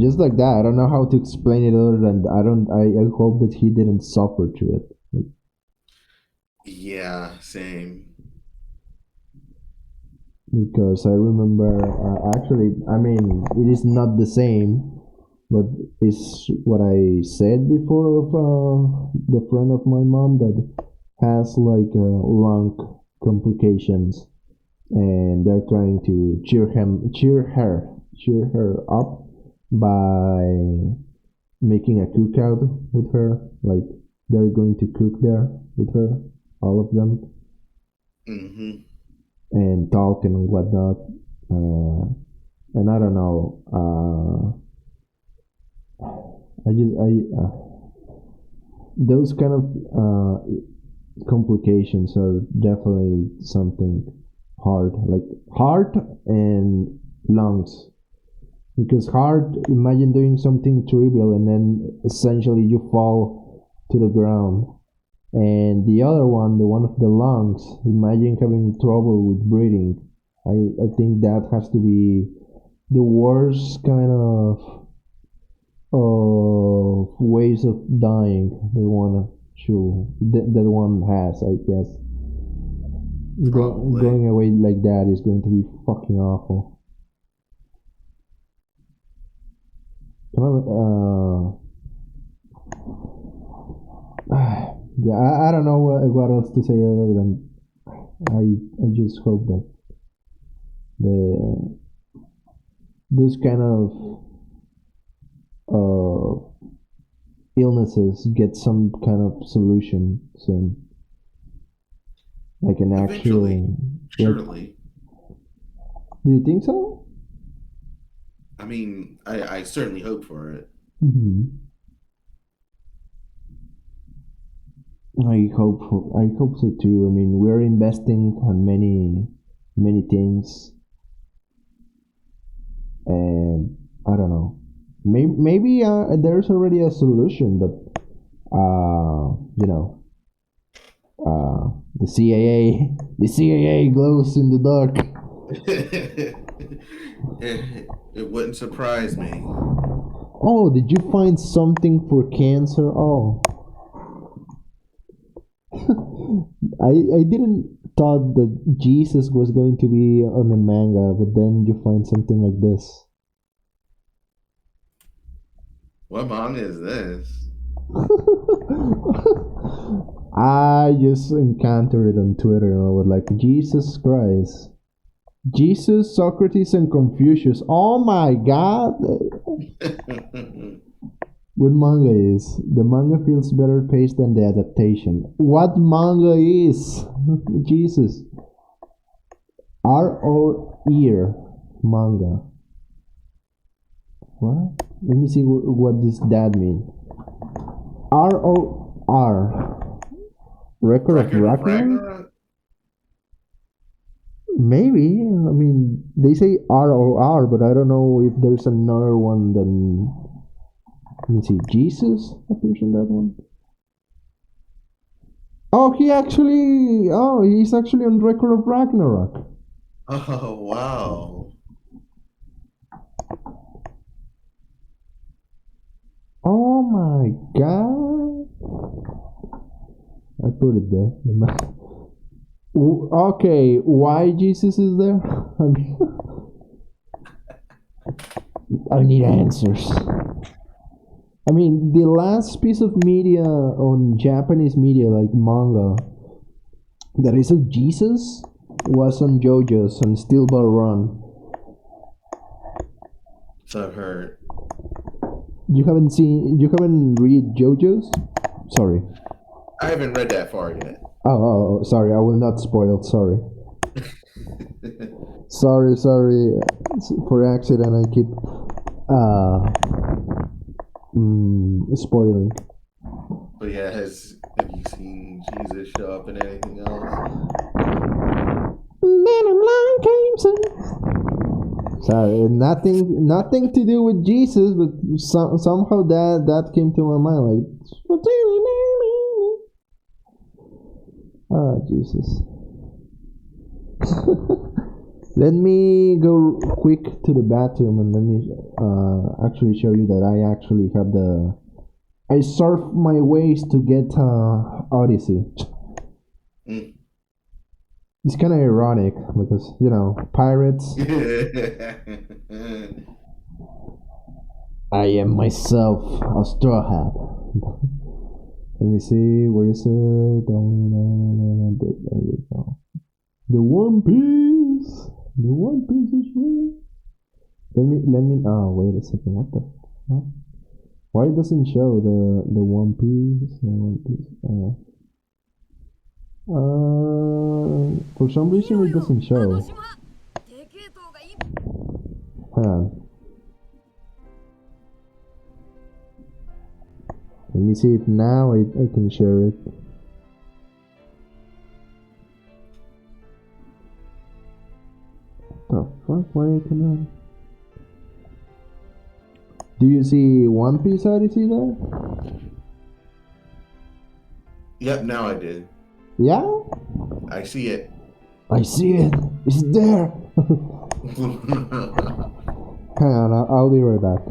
just like that. I don't know how to explain it other than I hope that he didn't suffer through it. Yeah, same. Because I remember, actually, I mean, it is not the same, but it's what I said before of the friend of my mom that has like lung complications, and they're trying to cheer her up by making a cookout with her. Like, they're going to cook there with her, all of them. And talk and whatnot. And I don't know. Those kind of complications are definitely something hard, like heart and lungs. Because heart, imagine doing something trivial and then essentially you fall to the ground. And the other one, the one of the lungs, imagine having trouble with breathing. I think that has to be the worst kind of ways of dying that one has, I guess. Going away like that is going to be fucking awful. Yeah, I don't know what else to say other than I just hope that those kind of illnesses get some kind of solution soon, like an actual. Surely. Do you think so? I mean, I certainly hope for it. I hope so too. I mean, we're investing on many things, and I don't know. Maybe there's already a solution, but you know, the CIA glows in the dark. It wouldn't surprise me. Oh, did you find something for cancer? Oh, I didn't thought that Jesus was going to be on the manga, but then you find something like this. What manga is this? I just encountered it on Twitter and I was like, Jesus Christ. Jesus, Socrates, and Confucius. Oh my god! What manga is? The manga feels better paced than the adaptation. What manga is? Jesus. R or ear manga. What? Let me see what does that mean. R O R. Record of Ragnarok? Maybe. I mean, they say ROR, but I don't know if there's another one than. Let me see. Jesus appears in that one. Oh, he's actually on Record of Ragnarok. Oh, wow. Oh my god. I put it there. Okay, why Jesus is there? I need answers. I mean, the last piece of media on Japanese media, like manga, that is of Jesus was on JoJo's on Steel Ball Run. So I've heard. You haven't read JoJo's? Sorry. I haven't read that far yet. Oh, sorry, I will not spoil, sorry. sorry, for accident I keep spoiling. But yeah, have you seen Jesus show up in anything else? Sorry, nothing to do with Jesus, but somehow that came to my mind, like, ah, Jesus. Let me go quick to the bathroom and let me actually show you that I actually have I surf my ways to get Odyssey. It's kind of ironic because, you know, pirates. I am myself a straw hat. Let me see, where is it? There we go. The One Piece! The One Piece is real! Let me, wait a second, what the fuck? Why it doesn't show the One Piece? The One Piece, for some reason it doesn't show. Hang on. Let me see if now I can share it. The fuck? Why I cannot? Do you see One Piece Odyssey there? Yep, now I did. Yeah? I see it. I see it. It's there. Hang on, I'll be right back.